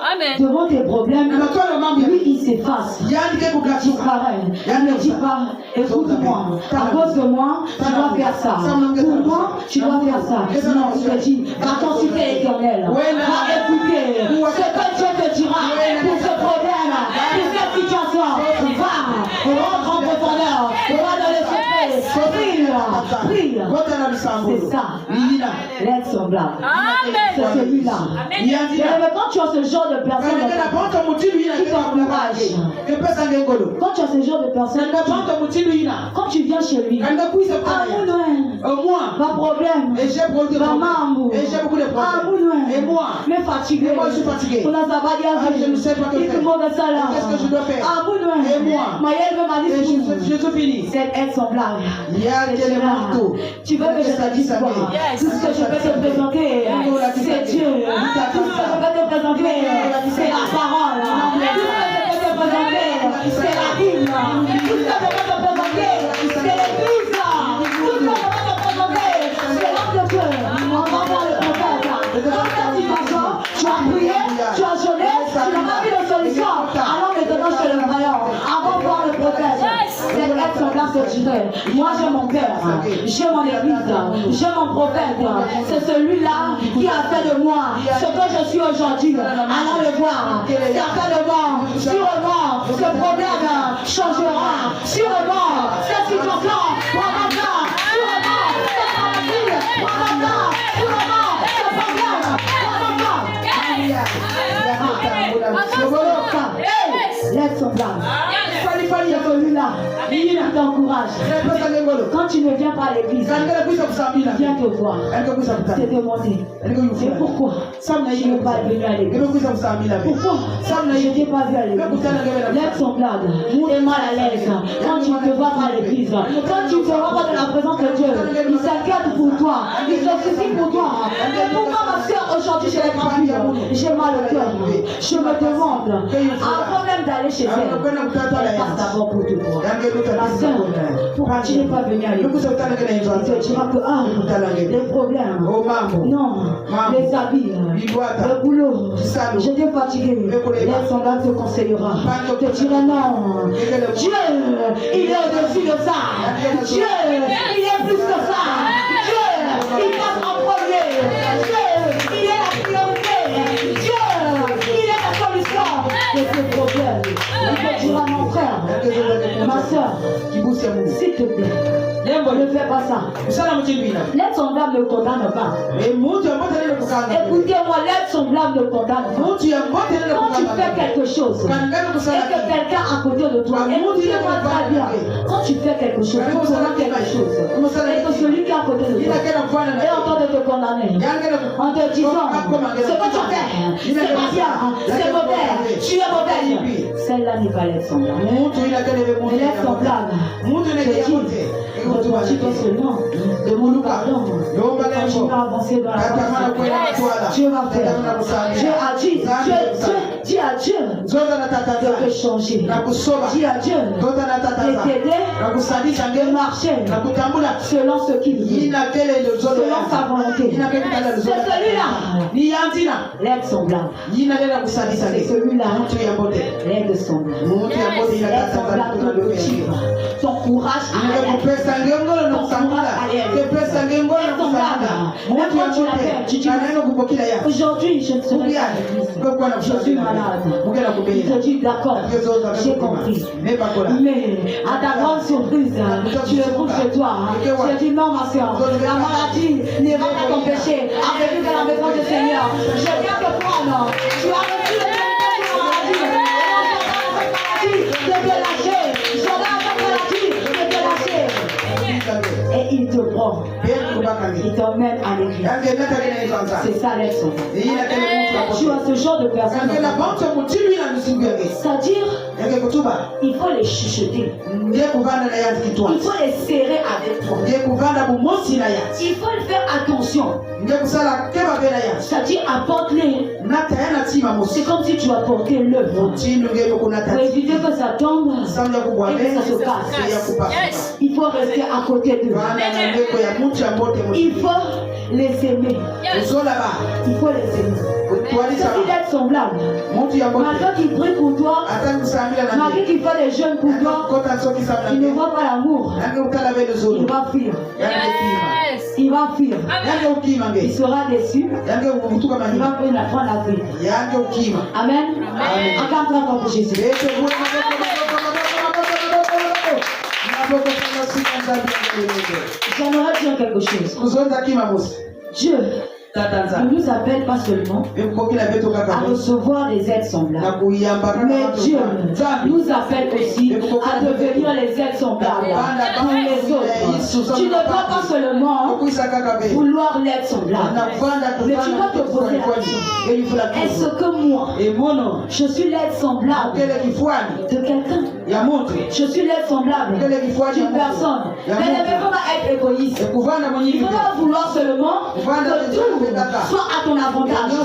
Amen. Devant tes problèmes, lui il s'efface. Il disparaît. Il ne dit pas, écoute-moi, à cause de moi, tu dois faire ça. Pour moi, tu dois faire ça. Non, il te dit, va consulter l'Éternel. Va écouter ce que Dieu te dira pour ce problème, pour cette situation. Va, rentre en profondeur, va dans le secret. Prie. C'est ça. L'aide semblable. C'est celui-là. Mais quand tu as ce genre de personne qui t'encourage, quand tu as ce genre de personne, quand tu viens chez lui, pas problème, mais fatigué, on a je ne sais pas quoi faire. Qu'est-ce que je dois faire? Et moi, je finis. Cette aide semblable. Tu veux que je te dise quoi? Tout ce que je peux te présenter, c'est Dieu. Tout ce que je peux te présenter, c'est la parole. Tout ce que je peux te présenter, c'est la Bible. Tout ce que je peux te présenter, c'est l'Église. Tout ce que je peux te présenter, c'est l'homme de Dieu. On va voir le prophète. Dans cette situation, tu as prié, tu as jeûné, tu n'as pas vu de solution. Alors maintenant, je te le voyons. Avant de voir le prophète, cette aide semblable se dirait. Moi, j'ai mon cœur, j'ai mon église, j'ai mon prophète. C'est celui-là qui a fait de moi ce que je suis aujourd'hui. Allons le voir. Certainement, sûrement, ce problème changera. Sûrement, cette situation prendra fin. Sûrement, cette maladie prendra fin. Sûrement, ce problème prendra fin. L'aide semblable. C'est celui-là qui t'encourage. Quand tu ne viens pas à l'église, viens te voir. C'est demandé. C'est pourquoi tu ne veux pas venir à l'église. Pourquoi je ne t'ai pas vu à l'église. L'aide semblable est mal à l'aise. Quand tu ne te vois pas à l'église, quand tu ne te vois pas dans la présence de Dieu, il s'inquiète pour toi. Il se soucie pour toi. Mais pourquoi ma soeur aujourd'hui je l'ai pas vue? J'ai mal au cœur. Je me demande, avant même d'aller chez elle, passe d'abord pour te voir. Ma soeur, pourquoi tu n'es pas venue à l'église? Il te dira que les problèmes, non, les habits, le boulot, j'étais fatigué. L'aide semblable te conseillera. Te dira non, Dieu, il est au-dessus de ça. Dieu, il est plus que ça. Dieu, il passe en premier. Dieu, il est la priorité. Dieu, il est la solution de ce problème. Il te dira mon frère, ma soeur, s'il te plaît, ne fais pas ça. L'aide semblable ne condamne pas. Écoutez-moi, l'aide semblable ne condamne pas. Quand tu fais quelque chose et que quelqu'un à côté de toi, écoutez-moi très bien. Quand tu fais quelque chose, tu feras quelque chose, et que celui qui est à côté de toi est en train de te condamner en te disant ce que tu fais, c'est pas bien, c'est mauvais, tu es mauvaise. Celle-là n'est pas l'aide semblable. L'aide semblable tu peux seulement demander pardon. Continue à avancer dans la pensée. Dieu va faire. Dis à Dieu de te changer. Dis à Dieu de t'aider de marcher selon ce qu'il veut, selon sa volonté. C'est celui-là. L'aide semblable. C'est celui-là. L'aide semblable. L'aide semblable te motive. Ton courage à aujourd'hui, je ne serai pas à l'église. Je suis malade. Il te dit d'accord, j'ai compris. Mais à ta grande surprise, tu le trouves chez toi. Tu as dit non, ma soeur, la maladie ne va pas t'empêcher à venir dans la maison du Seigneur. Je viens te prendre. Tu as reçu le maladie. De te lâcher. Je vais et il te prend, il t'emmène à l'église. C'est ça l'aide semblable. Tu as ce genre de personne. C'est-à-dire, il faut les chuchoter. Il faut les serrer avec toi. Il faut faire attention. C'est-à-dire, apporte-les C'est comme si tu apportais l'œuvre pour éviter que ça tombe et que ça se casse. Il faut rester à côté d'eux. Il faut les aimer. Il faut les aimer. C'est d'être semblable. Malgré qu'il prie pour toi, malgré qu'il fait des jeûnes pour toi, il ne voit pas l'amour. Il va fuir. Il va fuir. Il sera déçu. Il va prendre la fuite. Amen. Acclame-toi pour Jésus. J'aimerais dire quelque chose. Dieu ne nous appelle pas seulement à recevoir des aides semblables, mais Dieu nous appelle aussi à devenir les aides semblables pour les autres. Tu ne dois pas seulement vouloir l'aide semblable, mais tu dois te poser la question: est-ce que moi, je suis l'aide semblable de quelqu'un? Je suis l'aide semblable d'une personne. Mais ne peut pas être égoïste. Il ne faut pas vouloir seulement que tout soit à ton avantage. Il faut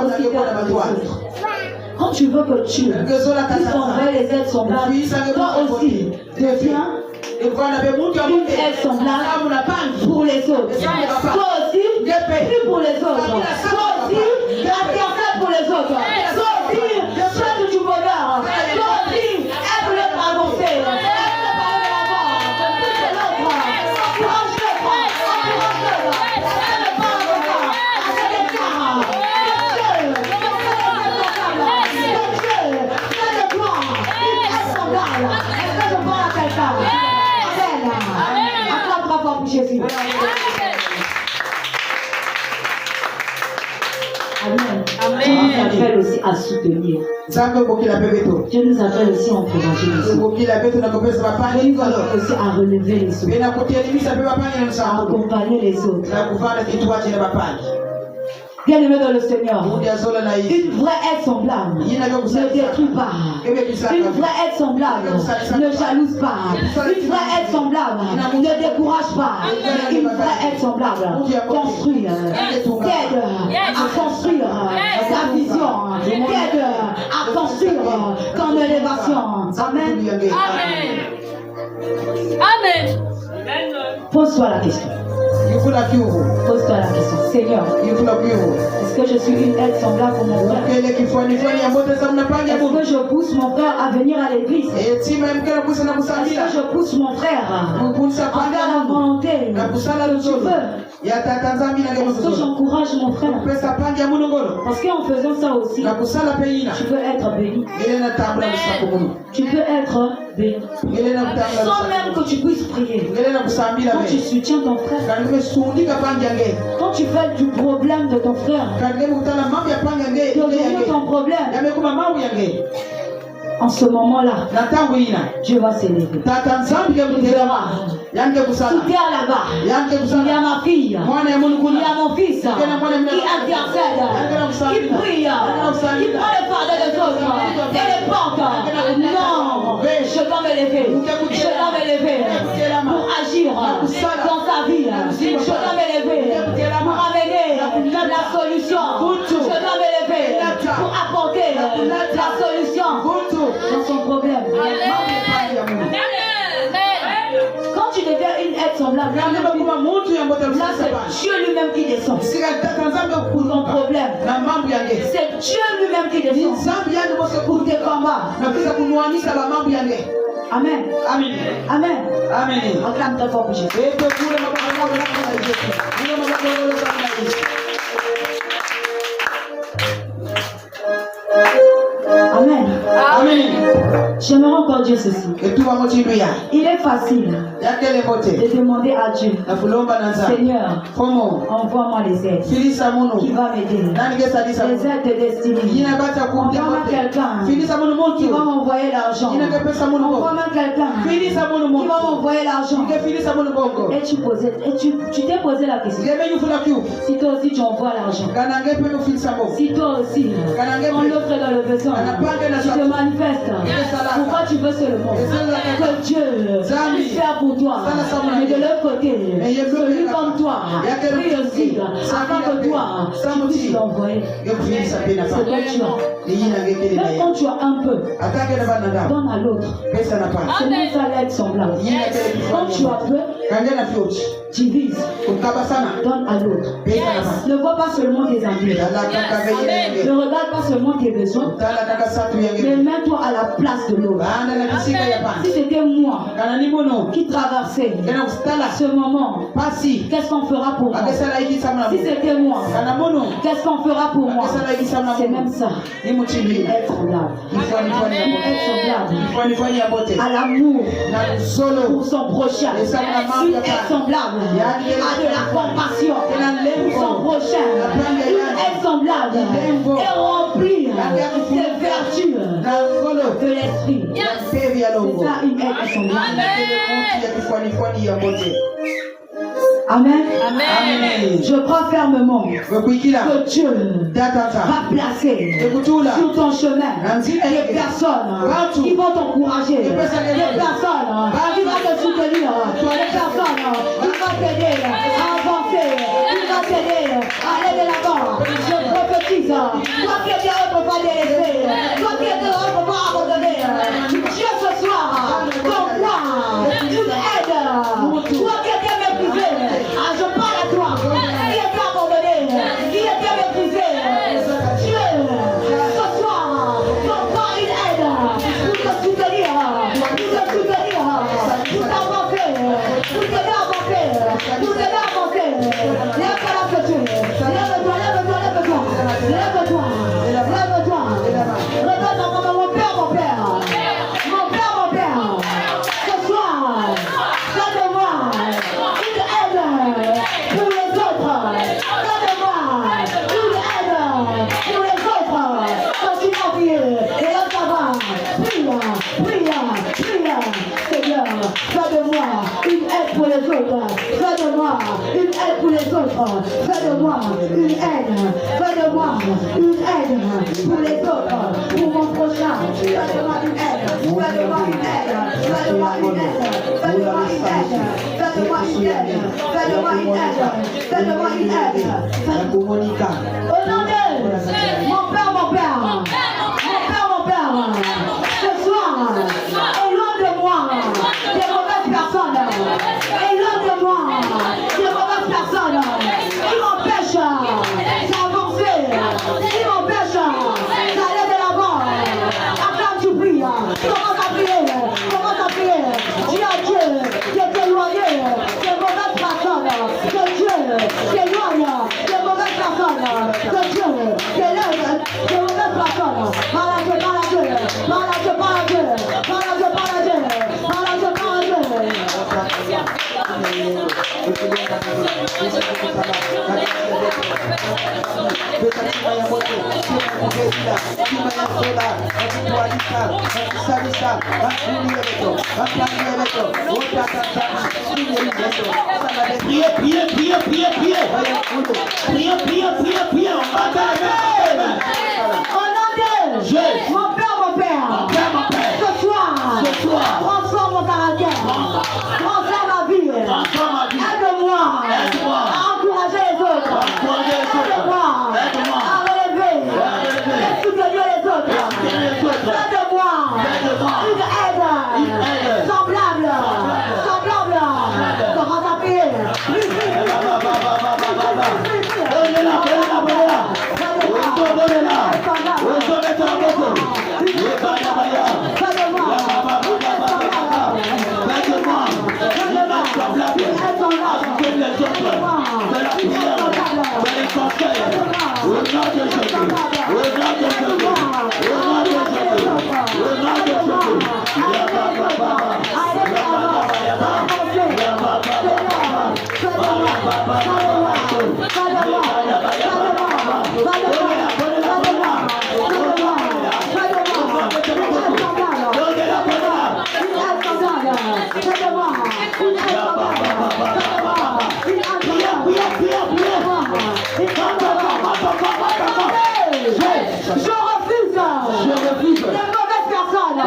aussi faire les autres. Quand tu veux que tu puisses envoyer les aides semblables, toi aussi deviens une aide semblable pour les autres. Toi aussi, prie pour les autres. Toi aussi, intercède pour les autres. Toi aussi, cherche du bonheur. Toi aussi, aide-le à avancer. Aide-le par de l'avant. Pousse l'autre. Encourage-le. Encourage-le. Aide-le par de l'avant. Est-ce que je parle à quelqu'un? Amen. Acclame-toi pour Jésus. Amen. Dieu nous appelle aussi à soutenir. Dieu nous appelle aussi à encourager les autres. Dieu nous appelle aussi à relever les autres, à accompagner les autres. Bien-aimé dans le Seigneur, une vraie aide semblable ne détruit pas. Une vraie aide semblable ne jalouse pas. Une vraie aide semblable ne décourage pas. Une vraie aide semblable construit, t'aide à construire ta vision, t'aide à construire ton élévation. Amen. Amen. Pose-toi la question. Pose-toi la question. Seigneur, est-ce que je suis une aide semblable pour mon frère? Est-ce que je pousse mon frère à venir à l'église? Est-ce que je pousse mon frère à faire la volonté que tu veux? Est-ce que j'encourage mon frère? Parce qu'en faisant ça aussi, tu peux être béni. Tu peux être béni. Sans même que tu puisses prier. Quand tu soutiens ton frère, quand tu fais du problème de ton frère devenir ton problème, en ce moment-là, Dieu va s'élever. Tu verras. Tout est là-bas. Il y a ma fille. Il y a mon fils qui intercède, qui prie, qui prend le fardeau des autres et les porte. Non, je dois m'élever. Je dois m'élever pour agir dans sa vie. Je dois m'élever pour amener la solution. Je dois m'élever pour apporter la solution dans son problème. Quand tu deviens une aide semblable, là c'est Dieu lui-même qui descend pour ton problème. C'est Dieu lui-même qui descend pour tes combats. Amen. Amen. Amen. Amen. Acclame-toi fort pour Jésus. Amen. Amen. J'aimerais encore dire ceci. Il est facile de demander à Dieu, Seigneur, envoie-moi les aides qui va m'aider. Les aides de destinée. Envoie-moi quelqu'un qui va m'envoyer l'argent. Envoie-moi quelqu'un qui va m'envoyer l'argent. Et tu t'es posé la question. Si toi aussi tu envoies l'argent, si toi aussi on l'offre dans le besoin, tu te manifestes. Pourquoi tu tu veux seulement que Dieu puisse faire pour toi. Mais de l'autre côté, celui comme toi, prie aussi, afin que toi, tu puisses l'envoyer. C'est que tu as. Même quand tu as un peu, donne à l'autre. C'est même ça l'aide semblable. Quand tu as peu, divise, donne à l'autre. Ne vois pas seulement tes envies. Ne regarde pas seulement tes besoins. Mais mets-toi à la place de l'autre. Si c'était moi qui traversais ce moment, qu'est-ce qu'on fera pour moi? Si c'était moi, qu'est-ce qu'on fera pour moi? C'est même ça. Être semblable. Être semblable à l'amour pour son prochain. Être semblable à de la compassion pour son prochain. Être semblable et remplir des vertus de l'esprit. C'est ça une être semblable. Amen. Amen. Je crois fermement que Dieu va placer sur ton chemin des personnes qui vont t'encourager, des personnes qui vont te soutenir, des personnes qui vont t'aider à avancer, qui vont t'aider à aller de l'avant. Je prophétise, toi qui es heureux pour pas délaisser, toi qui es heureux pour pas abandonner, Dieu ce soir t'envoie une aide. Toi qui es méprisé, je parle à toi, qui était abandonné, qui était méprisé. Dieu, ce soir, t'envoie une aide pour te soutenir, pour t'avancer, pour t'aider à avancer, Lève-toi là que tu es. Lève-toi. Regarde mon père. Ce soir, donne-moi une aide pour les autres. Donne-moi une aide pour les autres. Continue à prier. Et là, ça va. Prie. Seigneur, fais de moi une aide pour les autres. Fais de moi une aide pour les autres. Fais de moi une aide pour les autres. Pour mon prochain. Fais-de-moi une aide. Au nom de mon père. Ce soir, éloigne de moi des mauvaises personnes. Éloigne de moi des mauvaises personnes qui m'empêchent d'avancer, qui m'empêchent d'aller de l'avant. Attends, tu pries. Commence à prier. Dis à Dieu de t'éloigner des mauvaises personnes. Que Dieu t'éloigne des mauvaises personnes. Que Dieu t'élève des mauvaises personnes. Parle à Dieu. Priez, on va t'aider. Mon père, ce soir, transforme mon caractère, transforme ma vie, aide-moi à encourager les autres, aide-moi à relever et soutenir les autres, aide-moi une aide semblable, comment t'appeler? Je refuse les mauvaises personnes.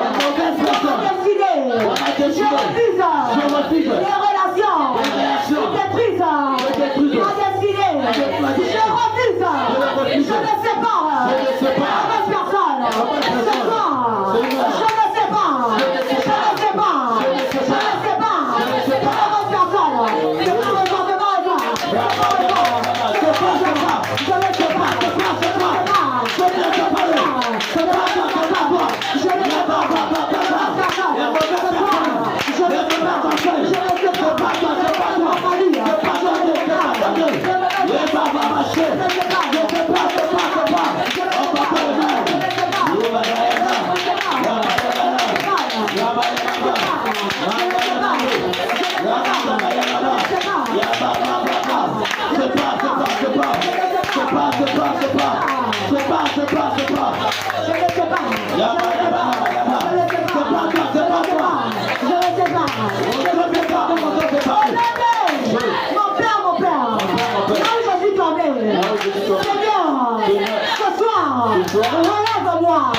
Relève-moi.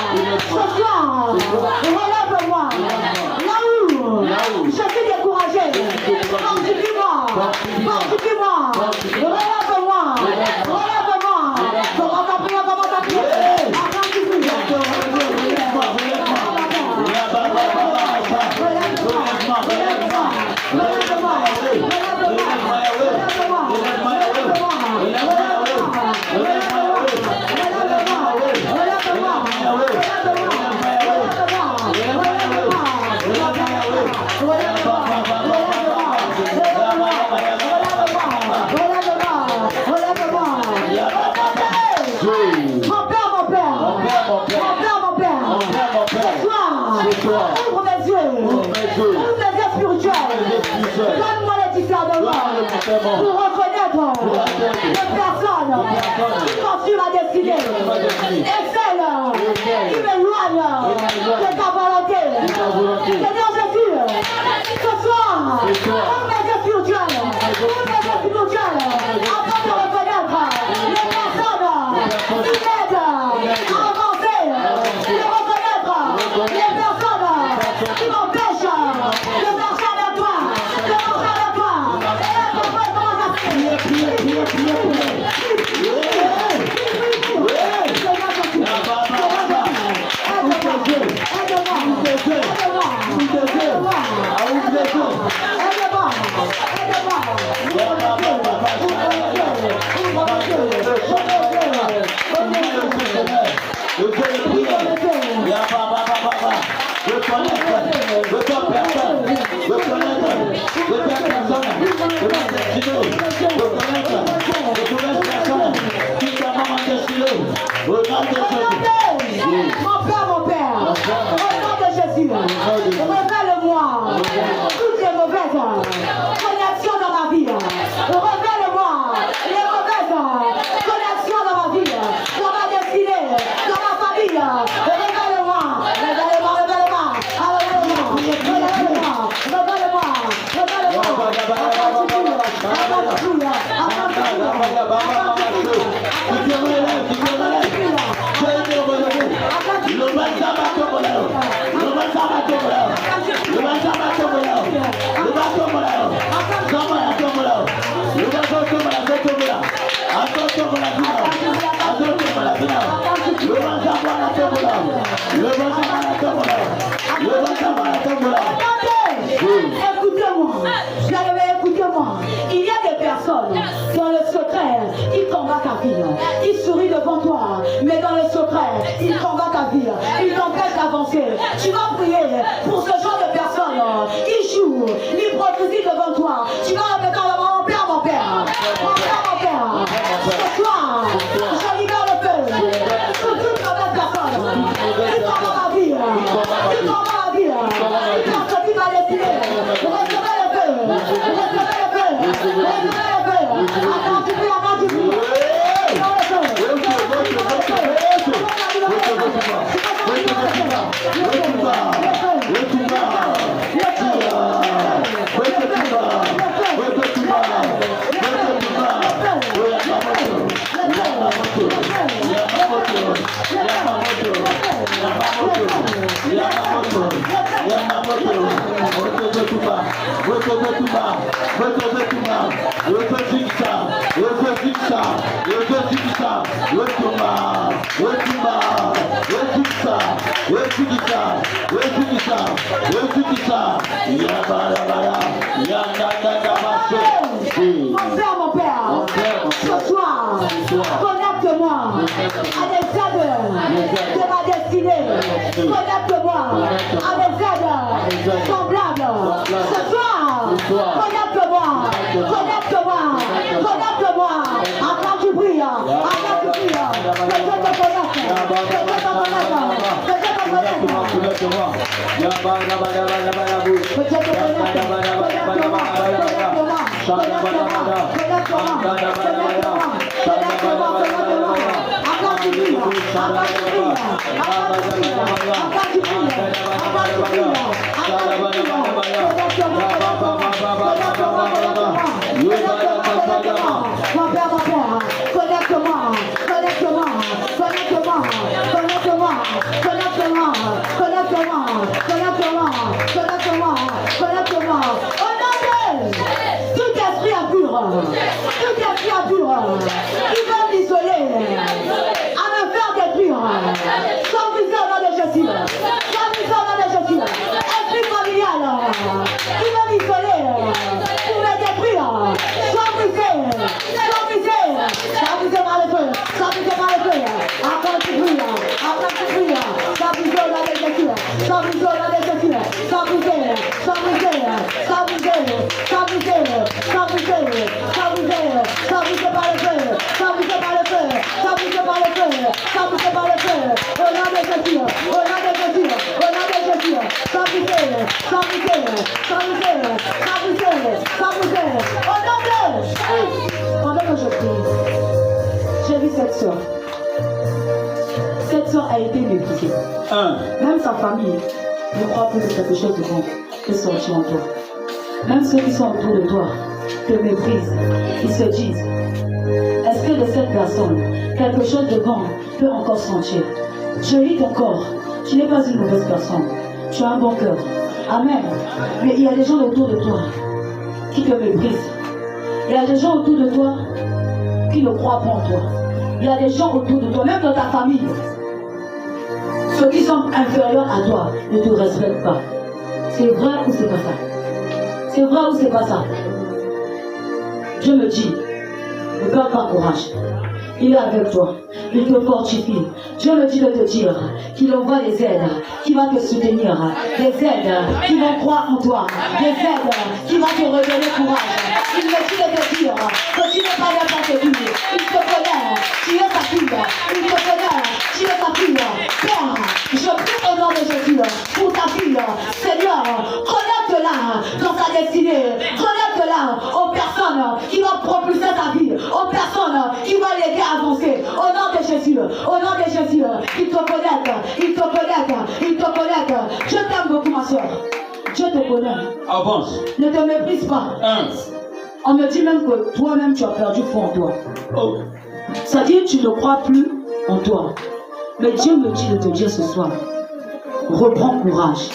Ce soir, relève-moi. Là où je suis découragé, fortifie-moi. Fortifie-moi. Relève-moi. Relève-moi. Comment t'as prié, comment t'as prié. Ouvre mes yeux spirituels. Donne-moi les discernements pour reconnaître les personnes qui conçuent ma destinée et celles qui m'éloignent de ta volonté. Seigneur Jésus, ce soir, ouvre mes yeux spirituels. Ouvre mes yeux spirituels afin de reconnaître les personnes qui m'aident à avancer, de reconnaître les personnes qui m'empêchent de marcher avec toi, de marcher avec toi. Et là, comment ça se fait? Mon Père, au nom de Jésus, révèle-moi toutes les mauvaises connexions dans ma vie. Révèle-moi les mauvaises connexions dans ma vie, dans ma destinée, dans ma famille. Révèle-moi, révèle-moi, révèle-moi, révèle-moi, révèle-moi, Écoutez-moi, écoutez-moi. Il y a des personnes dans le secret, ils combattent ta vie. Ils sourient devant toi, mais dans le secret, ils combattent ta vie. Ils t'empêchent d'avancer. Tu vas prier pour ce genre de personnes qui jouent l'hypocrisie devant toi. Tu vas répéter mon Père, mon Père. Mon Père, mon Père. Ce soir, je libère le feu sur toute mauvaise personne. Qui combat ma vie. Qui combat ma vie. Qui construit ma destinée. Recevez le feu. Recevez le feu. Recevez le feu. Attends, tu pries, attends, tu pries. Mon Père, mon Père, ce soir, connecte-moi à des aides de ma destinée. Connecte-moi à des aides semblables. Ce soir, connecte-moi, connecte-moi, connecte-moi. Avant que tu pries, avant que tu pries, que Dieu te connecte, que Dieu te connecte, que Dieu te connecte. Connecte-moi. Que Dieu te connecte, connecte-moi, toute la créature qui va m'isoler, à me faire détruire, sans viser au nom de Jésus, sans viser au nom de Jésus, esprit familial qui va m'isoler, pour me détruire, sans viser par le feu, sans viser par le feu, après tu pries, sans viser au nom de Jésus, sans viser au nom de Jésus, sans viser, sans viser, sans viser, sans viser, sans viser, sans viser par le feu, sans viser par le feu, sans viser par le feu, sans viser par le feu, au nom de Jésus, au nom de Jésus, au nom de Jésus, sans viser, sans viser, sans viser, sans viser, sans viser, au nom de Jésus. Pendant que je prie, j'ai vu cette soeur. Cette soeur a été méprisée. Même sa famille ne croit plus que quelque chose de bon est sorti en toi. Même ceux qui sont autour de toi te méprisent. Ils se disent, est-ce que de cette personne, quelque chose de bon peut encore sentir? Je lis ton corps. Tu n'es pas une mauvaise personne. Tu as un bon cœur. Amen. Mais il y a des gens autour de toi qui te méprisent. Il y a des gens autour de toi qui ne croient pas en toi. Il y a des gens autour de toi, même dans ta famille. Ceux qui sont inférieurs à toi ne te respectent pas. C'est vrai ou c'est pas ça? C'est vrai ou c'est pas ça? Je me dis, ne perds pas courage. Il est avec toi. Il te fortifie. Je me dis de te dire qu'il envoie des aides qui vont te soutenir, des aides qui vont croire en toi, des aides qui vont te redonner courage. Il me dit de te dire que tu n'es pas n'importe qui. Il te connaît. Tu es sa fille. Il te connaît. Tu es sa fille. Père, je prie au nom de Jésus pour ta fille. Seigneur, connecte-la dans sa destinée. Connecte-la aux personnes qui vont propulser ta vie, aux personnes qui vont l'aider à avancer. Au nom de Jésus, au nom de Jésus, il te connecte, il te connecte, il te connecte. Je t'aime beaucoup, ma soeur. Dieu te connaît. Avance. Ne te méprise pas. On me dit même que toi-même tu as perdu foi en toi. C'est-à-dire que tu ne crois plus en toi. Mais Dieu me dit de te dire ce soir, reprends courage,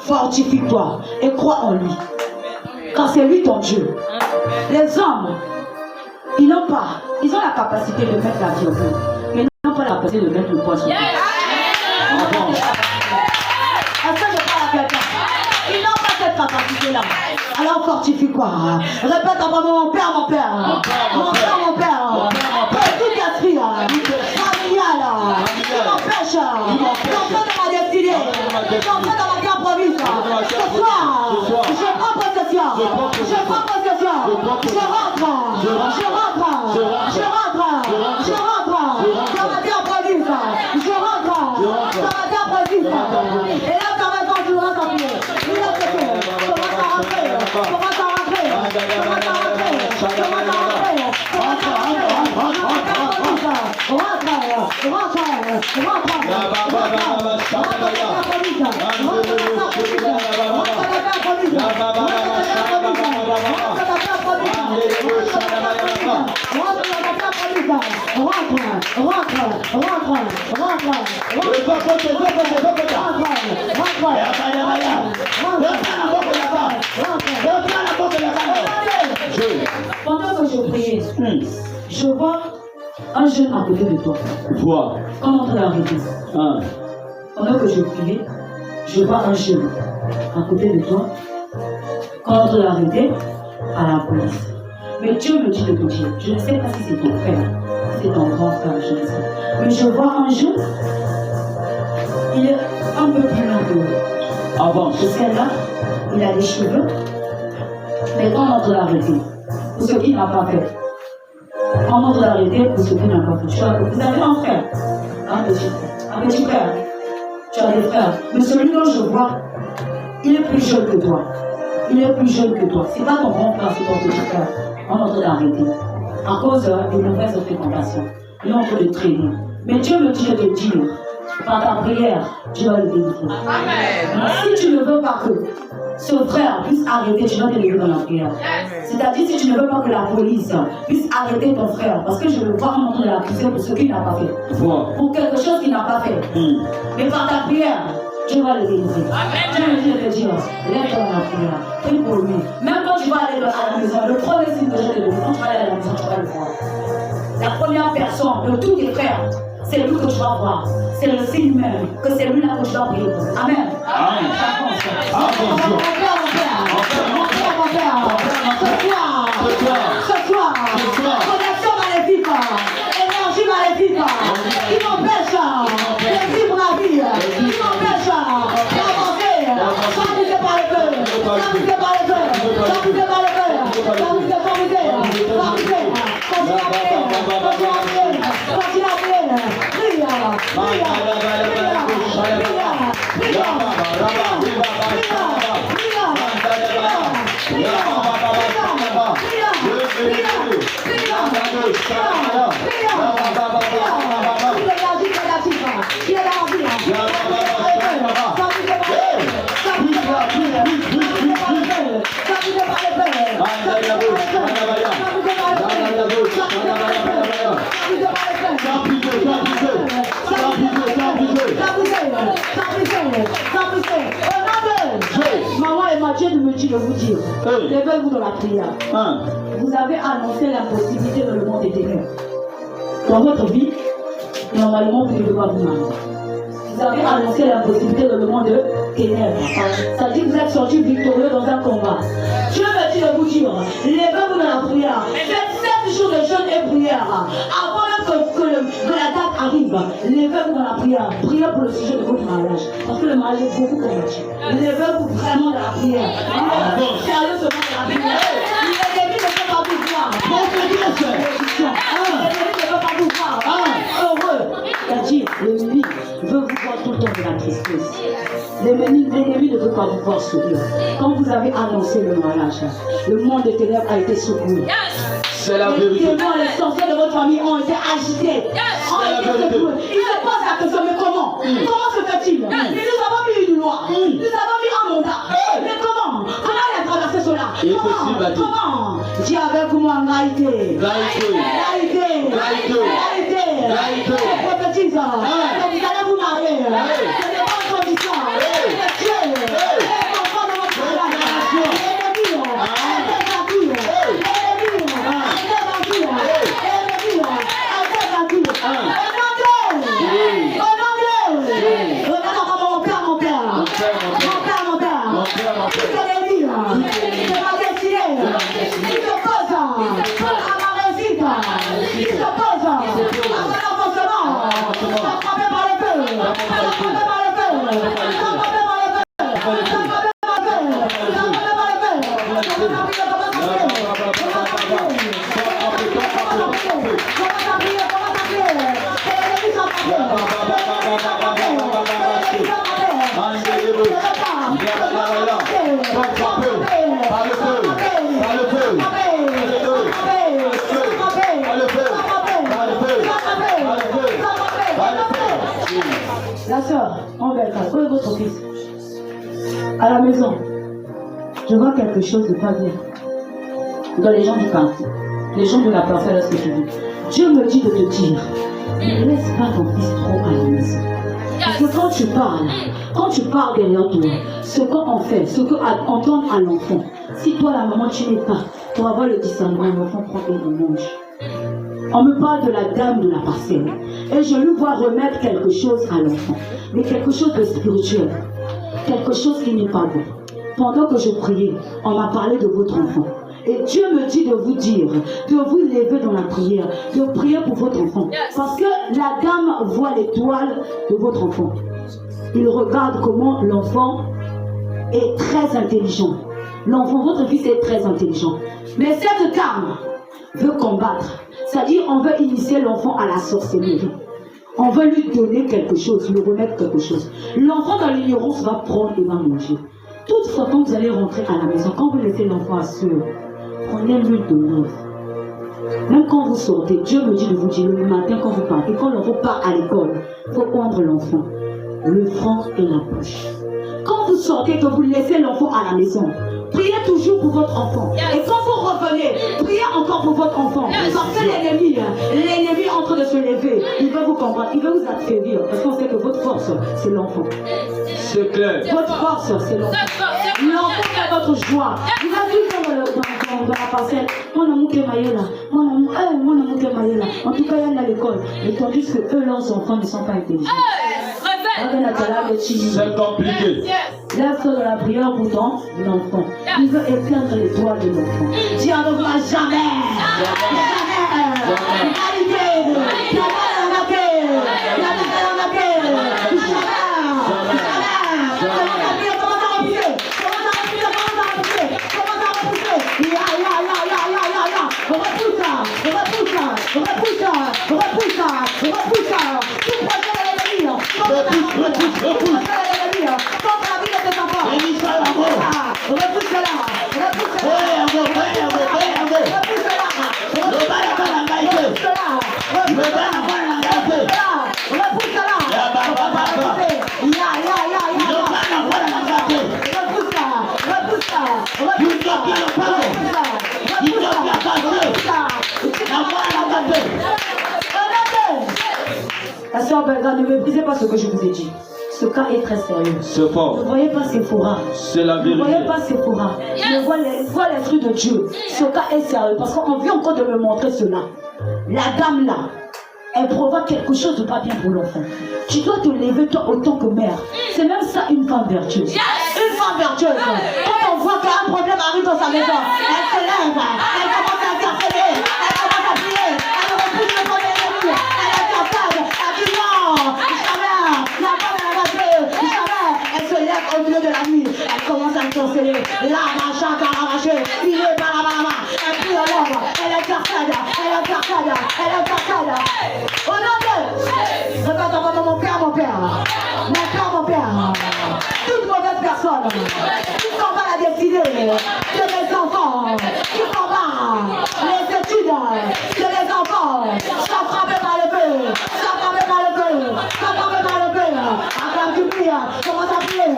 fortifie-toi et crois en lui. Car c'est lui ton Dieu. Les hommes, ils n'ont pas, ils ont la capacité de mettre la vie au feu, mais ils n'ont pas la capacité de mettre le poids sur le feu. Est-ce que je parle à quelqu'un? Ils n'ont pas cette capacité-là. Alors fortifie-toi. Répète à mon père, mon père. Mon père, mon père. Tout esprit familial qui m'empêche d'entrer dans ma destinée, d'entrer dans ma terre promise. Ce soir, je prends possession. Je prends possession. Je rentre. Je rentre. Je rentre. Je rentre dans ma terre promise. Je rentre dans ma terre promise. Et là, ça va quand tu rentres en pied. Il a fait. Commence à rentrer. Commence à rentrer. Commence à rentrer. Commence à rentrer. Pendant que je priais, je vois un jeune à côté de toi. Vois. Quand on est arrivé, pendant que je priais, je vois un jeune à côté de toi. Quand on est arrivé à la police, Mais Dieu me dit de te dire, je ne sais pas si c'est ton frère, si c'est ton grand frère, je ne sais pas. Mais je vois un jeune, il est un peu plus long que Avance. celle-là, il a des cheveux, mais on doit l'arrêter pour ce qu'il n'a pas fait. On doit l'arrêter pour ce qu'il n'a pas fait. Vous avez un frère, un petit frère, tu as des frères, mais celui dont je vois, il est plus jeune que toi. Il est plus jeune que toi. C'est pas ton grand frère, c'est ton petit frère. On est en train d'arrêter. À cause de mauvaises fréquentations. Il est en train de traîner. Mais Dieu me dit de te dire, par ta prière, Dieu va le délivrer. Amen. Si tu ne veux pas que ce frère puisse arrêter, tu dois te lever dans la prière. C'est-à-dire si tu ne veux pas que la police puisse arrêter ton frère, parce que je le vois en train de l'accuser pour ce qu'il n'a pas fait. Pour quelque chose qu'il n'a pas fait. Mais par ta prière, Dieu va le délivrer. Dieu me dit de te dire, lève-toi dans la prière, prie pour lui. Même quand tu vas aller à la maison, le premier signe que je te donne, quand tu vas aller à la maison, tu vas le voir. La première personne de tous tes frères, c'est lui que tu vas voir. C'est le signe même que c'est lui là que tu dois prier pour. Amen. Amen. Ce soir, connexion maléfique, énergie maléfique, qui m'empêche de vivre la vie, qui m'empêche d'avancer, s'amuser par le feu, s'amuser par le feu, s'amuser par le feu, s'amuser, continue à prier, prie, Maman et Mathieu me dit de vous dire, levez-vous dans la prière. Vous avez annoncé l'impossibilité dans le monde des ténèbres. Dans votre vie, normalement, vous ne devez pas vous marier. Vous avez annoncé l'impossibilité dans le monde des ténèbres. Ça dit que vous êtes sortis victorieux dans un combat. Dieu me dit de vous dire, levez-vous dans la prière. Faites 7 jours de jeûne et prière. Avant même que la date arrive, levez-vous dans la prière. Priez pour le sujet de votre mariage. Parce que le mariage est beaucoup combattu. Levez-vous vraiment dans la prière. Sérieusement dans la prière. L'ennemi ne peut pas vous voir. L'ennemi ne peut pas vous voir. Heureux. C'est-à-dire, l'ennemi veut vous voir tout le temps de la tristesse. L'ennemi ne veut pas vous voir sourire. Quand vous avez annoncé le mariage, le monde des ténèbres a été secouru. C'est la vérité. Les démons, les sorciers de votre famille ont été agités. Ils se posent la question, mais comment? Comment se fait-il? Nous avons mis une loi. Nous avons mis un mandat. Mais comment? Comment il a traversé cela? Comment? Dis avec moi, Gaïté. Je prophétise. Vous allez vous marier. C'est des bonnes conditions. Dieu. Enfant de votre mariage. La soeur, on va être où est votre fils? À la maison. Je vois quelque chose de pas bien. Dans les gens du parti, les gens de la parcelle, ce que je dis. Dieu me dit de te dire, ne laisse pas ton fils trop à la maison. Parce que quand tu parles derrière toi, ce qu'on fait, ce qu'on entend à l'enfant, si toi la maman tu n'es pas, pour avoir le discernement, l'enfant prend et le mange. On me parle de la dame de la parcelle. Et je lui vois remettre quelque chose à l'enfant. Mais quelque chose de spirituel. Quelque chose qui n'est pas bon. Pendant que je priais, on m'a parlé de votre enfant. Et Dieu me dit de vous dire, de vous lever dans la prière, de prier pour votre enfant. Parce que la dame voit l'étoile de votre enfant. Il regarde comment l'enfant est très intelligent. L'enfant, votre fils est très intelligent. Mais cette dame veut combattre. C'est-à-dire, on veut initier l'enfant à la sorcellerie. On veut lui donner quelque chose, lui remettre quelque chose. L'enfant dans l'ignorance va prendre et va manger. Toutefois, quand vous allez rentrer à la maison, quand vous laissez l'enfant à sueur, prenez l'huile d'olive. Même quand vous sortez, Dieu me dit de vous dire le matin quand vous partez, quand l'enfant part à l'école, il faut prendre l'enfant, le front et la bouche. Quand vous sortez, que vous laissez l'enfant à la maison, priez toujours pour votre enfant. Et quand vous revenez, priez encore pour votre enfant. Parce que l'ennemi est en train de se lever. Il veut vous combattre, il veut vous affaiblir. Parce qu'on sait que votre force, c'est l'enfant. C'est clair. Votre force, c'est l'enfant. L'enfant est votre joie. Vous avez vu dans la parcelle, mon amour qui est maillé là, mon amour qui est maillé là. En tout cas, il y en a à l'école. Et tandis que eux, leurs enfants ne sont pas intelligents. C'est compliqué. Lève-toi dans la prière pour ton enfant. Il veut éteindre l'étoile de l'enfant. Dis à moi jamais. La sœur Belga, ne méprisez pas ce que je vous ai dit. Ce cas est très sérieux. C'est fort. Ne voyez pas Sephora. C'est la vérité. Ne voyez pas Sephora. Je vois l'esprit de Dieu. Ce cas est sérieux parce qu'on vient encore de me montrer cela. La dame là, elle provoque quelque chose de pas bien pour l'enfant. Tu dois te lever toi autant que mère. C'est même ça une femme vertueuse. Une femme vertueuse. Quand on voit qu'un problème arrive dans sa maison, elle se lève, elle commence à interpeller, elle commence à prier, elle repousse le son ennemi, elle interpelle, elle dit non, jamais, la femme elle va tuer, jamais. Elle se lève au milieu de la nuit, elle commence à interpeller, la machin à arracher, il est balabala, elle prie à l'ombre, elle intercède, elle intercède, elle intercède. Au nom de regarde avant mon père, mon père, mon père, toute mauvaise personne qui combat la destinée de mes enfants, qui combat les études de mes enfants, sont frappés par le feu, sont frappés par le feu, sont frappés par le feu. Après tu pries, commence à prier.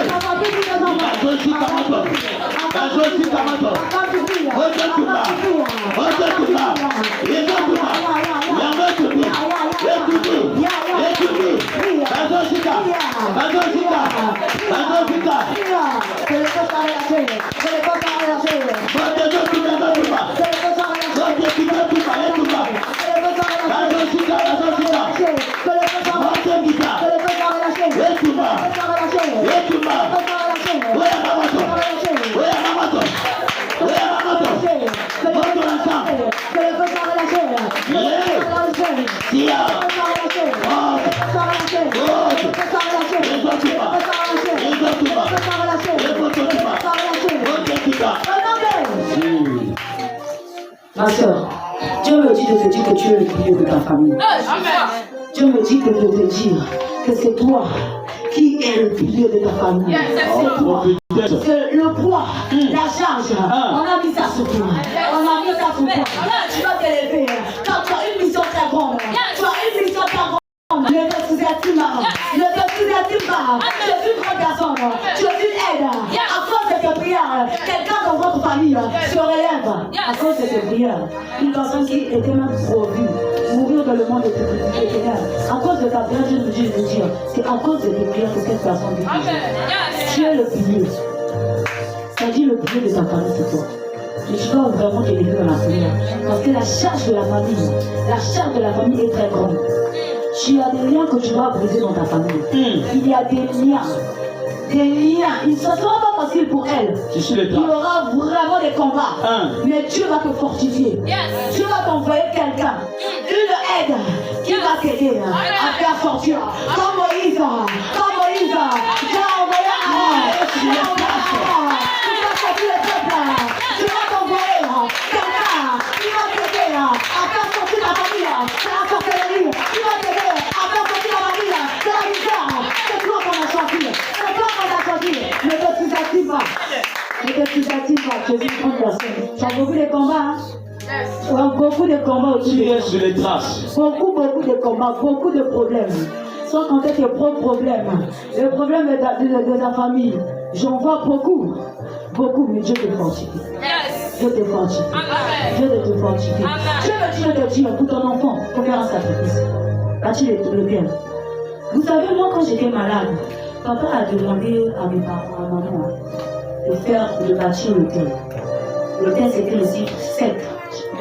Commence à prier pour tes enfants. Après tu Ma soeur, Dieu me dit de te dire que tu es le pilier de ta famille. Dieu me dit de te dire que c'est toi qui es le pilier de ta famille. C'est toi. C'est le poids, la charge. On a mis ça sur toi. On a mis ça sur toi. Tu vas t'élever. Quand tu as une mission très grande. Tu as une mission très grande. Ne te sous-estime pas. Ne te sous-estime pas. Tu es une grande personne. Tu es une aide. À cause de tes prières, quelqu'un dans votre famille se relève. À cause de tes prières. Une personne qui était même provue. Mourir dans le monde des ténèbres. À cause de ta prière, je veux dire, c'est à cause de tes prières que cette personne vit. Tu es le pilier. Ça dit le pilier de ta famille, c'est toi. Et tu dois vraiment t'élever dans la prière. Parce que la charge de la famille est très grande. Tu as des liens que tu dois briser dans ta famille. Il y a des liens. Des liens. Il ne sera pas facile pour elle. Il y aura vraiment des combats. Mais Dieu va te fortifier. Dieu va t'envoyer quelqu'un. Une aide qui va t'aider à faire sortir. Comme Moïse. Comme Moïse. Dieu a envoyé Aaron. Dieu a envoyé Aaron. Tu vas sortir le peuple. Dieu va t'envoyer quelqu'un qui va t'aider à faire sortir ta famille. C'est la sorcellerie. Qui va t'aider à faire sortir la famille. C'est la misère. C'est toi qu'on a sorti. C'est toi qu'on a sorti. Ne te sous-estime pas. Ne te sous-estime pas. Tu es une grande personne. Tu as beaucoup de combats. Beaucoup de combats autour de toi. Sur les traces. Beaucoup de combats, beaucoup de problèmes. Sans compter tes propres problèmes. Les problèmes de ta famille. J'en vois beaucoup. Beaucoup, mais Dieu te fortifie. Dieu te fortifie. Dieu te fortifie. Dieu me dit pour ton enfant, pour faire un sacrifice. Bâtir lequel? Vous savez, moi, quand j'étais malade, papa a demandé à mes parents, à maman, de bâtir l'hôtel. L'hôtel, c'était aussi 7.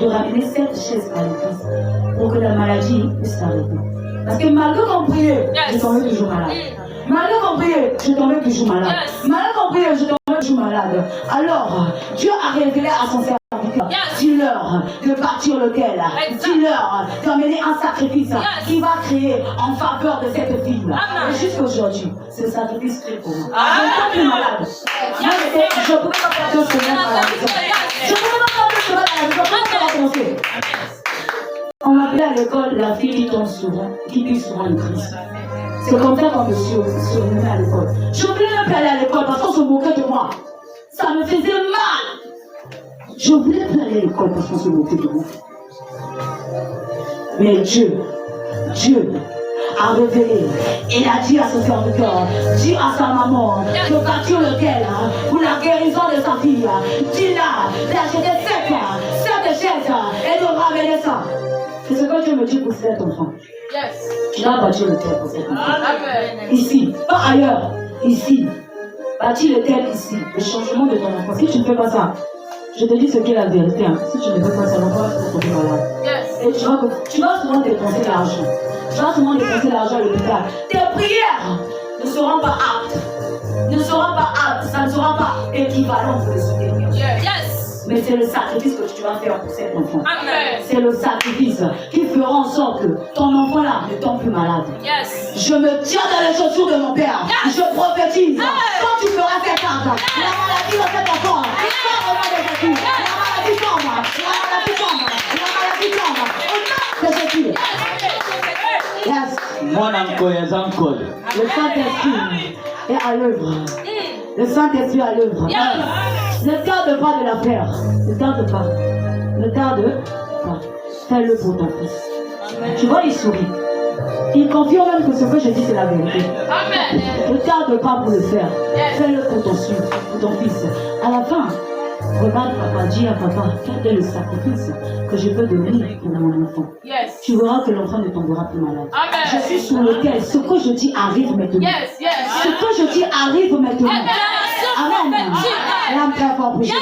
De ramener 7 chaises à l'église pour que la maladie puisse s'arrêter. Parce que malgré qu'on priait, je tombais toujours malade. Malgré qu'on priait, je tombais toujours malade. Malgré qu'on priait, je tombais toujours malade. Alors, Dieu a révélé à son serviteur, dis-leur de bâtir l'hôtel. Dis-leur d'emmener un sacrifice qui va créer en faveur de cette fille. Et jusqu'aujourd'hui, ce sacrifice fait pour moi. Je ne suis plus malade. Je ne pouvais pas faire 2 semaines à la maison. Je ne pouvais pas faire 2 semaines à la maison. Comment ça va commencer? On m'appelait à l'école la fille qui tombe souvent, qui plie souvent le Christ. C'est comme ça qu'on me surnommait à l'école. Je voulais même plus aller à l'école parce qu'on se moquait de moi. Ça me faisait mal. Je voulais plus aller à l'école parce qu'on se moquait de moi. Mais Dieu a révélé. Il a dit à son serviteur, dit à sa maman, de bâtir lequel pour la guérison de sa fille. Dis-la d'acheter 7 chaises et de ramener ça. C'est ce que Dieu me dit pour cet enfant. Tu dois bâtir le terre pour cet enfant. Ici, pas ailleurs. Ici. Bâtir le terre ici. Le changement de ton enfant. Si tu ne fais pas ça, je te dis ce qu'est la vérité. Si tu ne fais pas ça, l'enfant va se retrouver malade. Et tu vas souvent dépenser l'argent. Tu vas souvent dépenser l'argent à l'hôpital. Tes prières ne seront pas aptes. Ça ne sera pas équivalent pour le soutenir. Mais c'est le sacrifice que tu vas faire pour cet enfant. C'est le sacrifice qui fera en sorte que ton enfant-là ne tombe plus malade. Je me tiens dans les chaussures de mon père. Je prophétise. Quand tu feras cette acte, la maladie de cet enfant sort au nom de Jésus. La maladie tombe. La maladie tombe. La maladie tombe. Au nom de Jésus. Le Saint-Esprit est à l'œuvre. Le Saint-Esprit est à l'œuvre. Ne tarde pas de la faire. Ne tarde pas. Ne tarde pas. Fais-le pour ton fils. Tu vois, il sourit. Il confirme même que ce que je dis, c'est la vérité. Ne tarde pas pour le faire. Fais-le pour ton fils. À la fin, regarde papa, dis à papa, quel est le sacrifice que je peux donner pour mon enfant. Tu verras que l'enfant ne tombera plus malade. Je suis sur lequel ce que je dis arrive maintenant. Ce que je dis arrive maintenant. Amen. L'âme très fort pour Jésus.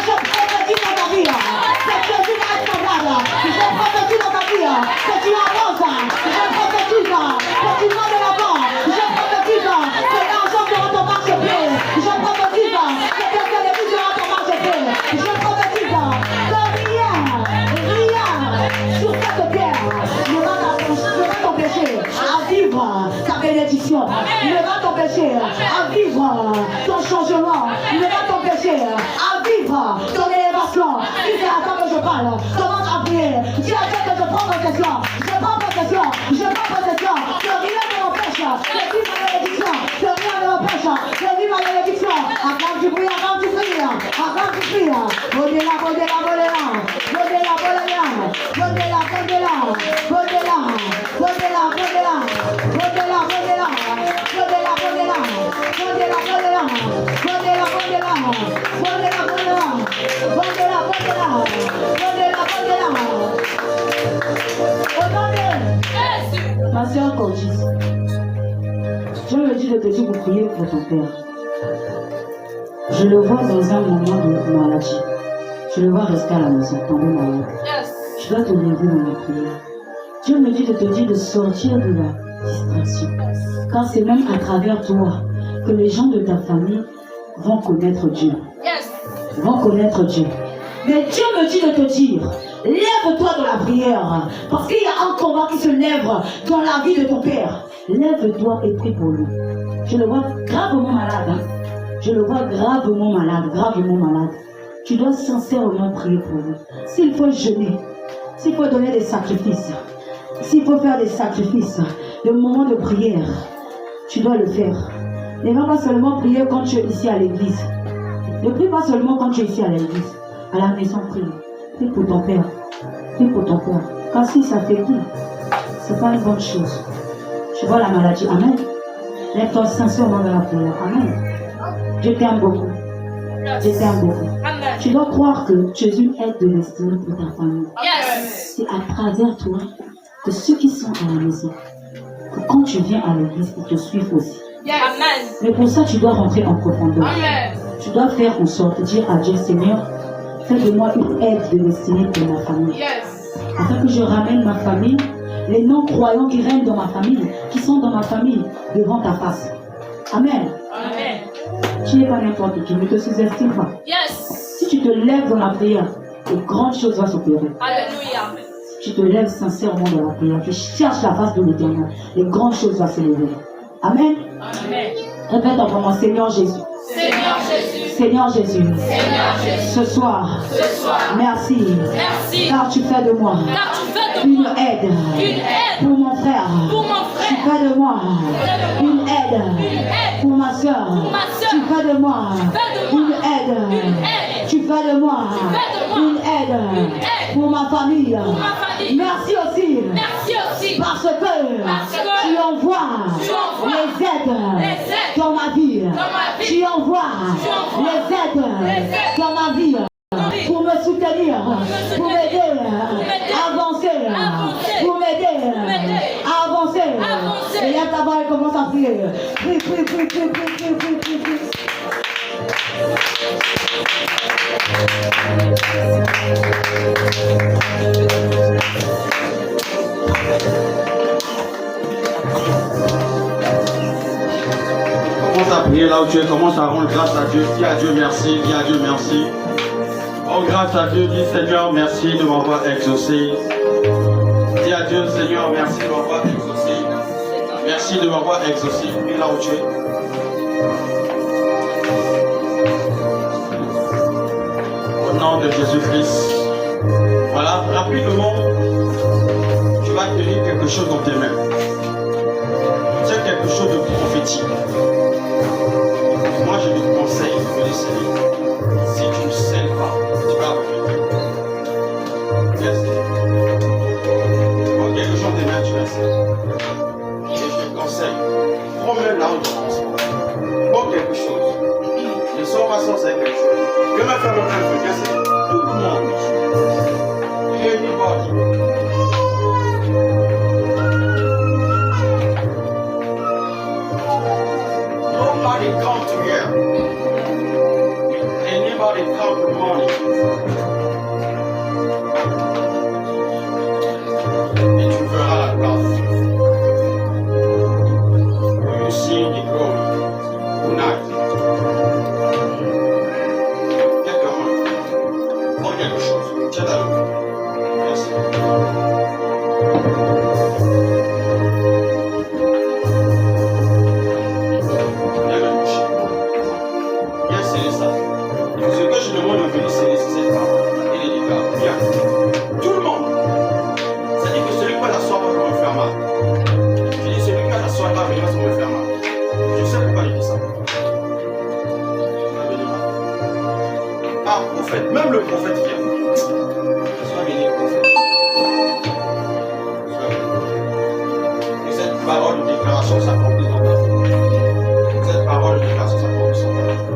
Je prophétise dans ta vie. C'est Jésus responsable. Je prophétise dans ta vie. Que tu avances. Je prophétise que tu vas de l'avant. Je prophétise que l'argent sera ton marche-pied. Je prophétise que tes télévisions sera ton marche-pied. Je prophétise que rien sur cette terre ne va t'empêcher à vivre ta bénédiction. Ne va t'empêcher à vivre ton changement. Ne va t'empêcher à vivre ton élévation. Si c'est à toi que je parle, commence à prier. Dis à Dieu que je prends possession. Je prends possession. Je prends possession. Que rien ne m'empêche de vivre ma bénédiction. Que rien ne m'empêche de vivre ma bénédiction. Avant que tu pries, avant que tu pries. Avant que tu pries. Bodela, bodela, bodela. Bodela, bodela. Bodela, bodela. Bodela, bodela, bodela. Bodela, bodela. Bodela, bodela. Bodela, bodela. Bodela, bodela. Bodela, bodela. Bodela, bodela. Bodela, bodela. Au nom de ma soeur Corgis, je me dis de te dire pour prier pour ton père. Je le vois dans un moment de maladie. Je le vois rester à la maison, tomber malade. Je dois te lever dans mes prières. Dieu me dit de te dire de sortir de la distraction. Car c'est même à travers toi que les gens de ta famille vont connaître Dieu. Vont connaître Dieu. Mais Dieu me dit de te dire, lève-toi dans la prière. Parce qu'il y a un combat qui se lève dans la vie de ton père. Lève-toi et prie pour lui. Je le vois gravement malade. Hein. Je le vois gravement malade, gravement malade. Tu dois sincèrement prier pour lui. S'il faut jeûner, s'il faut donner des sacrifices, s'il faut faire des sacrifices, le moment de prière, tu dois le faire. Ne va pas seulement prier quand tu es ici à l'église. Ne prie pas seulement quand tu es ici à l'église. À la maison, prie. Prie pour ton père. Prie pour ton père. Car si ça fait qui, c'est pas une bonne chose. Tu vois la maladie. Amen. Lève-toi sincèrement dans la prière. Amen. Je t'aime beaucoup. Je t'aime beaucoup. Tu dois croire que tu es une aide de destinée pour ta famille. C'est à travers toi que ceux qui sont à la maison, que quand tu viens à l'église, ils te suivent aussi. Mais pour ça, tu dois rentrer en profondeur. Tu dois faire en sorte de dire à Dieu, Seigneur, fais de moi une aide de destinée pour ma famille. Afin que je ramène ma famille, les non-croyants qui règnent dans ma famille, qui sont dans ma famille, devant ta face. Amen. Tu n'es pas n'importe qui, ne te sous-estime pas. Si tu te lèves dans la prière, de grandes choses vont s'opérer. Si tu te lèves sincèrement dans la prière, tu cherches la face de l'Éternel, les grandes choses vont s'élever. Amen. Répète encore moi, Seigneur Jésus. Seigneur Jésus. Ce soir, merci. Car tu fais de moi une aide pour mon frère. Tu fais de moi une aide pour ma soeur. Tu fais de moi une aide. Tu fais de moi une aide pour ma famille. Merci aussi parce que tu envoies les aides dans ma vie. Tu envoies les aides dans ma vie pour me soutenir, pour m'aider à avancer, pour m'aider à avancer. Et là, ta voix, elle commence à prier. Prie, prie, prie, prie, prie, prie, prie, prie. Commence à prier là où tu es, commence à rendre grâce à Dieu. Dis à Dieu merci, dis à Dieu merci. Oh, grâce à Dieu, dis Seigneur, merci de m'avoir exaucé. Dis à Dieu, Seigneur, merci de m'avoir exaucé. Merci de m'avoir exaucé. Prie là où tu es. Au nom de Jésus-Christ. Voilà, rapidement, tu vas tenir quelque chose dans tes mains. Tu as quelque chose de prophétique. Moi, je te conseille de le sceller. Si tu ne scelles pas, tu vas regretter. Merci. Prends quelque chose dans tes mains, tu vas sceller. Et je te conseille, prends-le là où tu penses pas. Prends quelque chose. Ne sors pas sans quelque chose. Je vais me faire le même truc. Merci. Tout le monde. Anybody. Nobody come together. Anybody come for money. Et tu verras la grâce. You see the glory tonight. Quelqu'un, prends quelque chose. Tiens la main. Merci. Ce que je demande de venir, c'est cette femme. Elle est déjà bien. Tout le monde. C'est-à-dire que celui qui va l'asseoir va me faire mal. Je dis celui qui va l'asseoir va venir, ça me faire mal. Je sais pourquoi il dit ça. Ah, prophète. Même le prophète vient. Sois béni, prophète. Que cette parole de déclaration s'accomplisse dans ta vie. Que cette parole de déclaration s'accomplisse dans ta vie.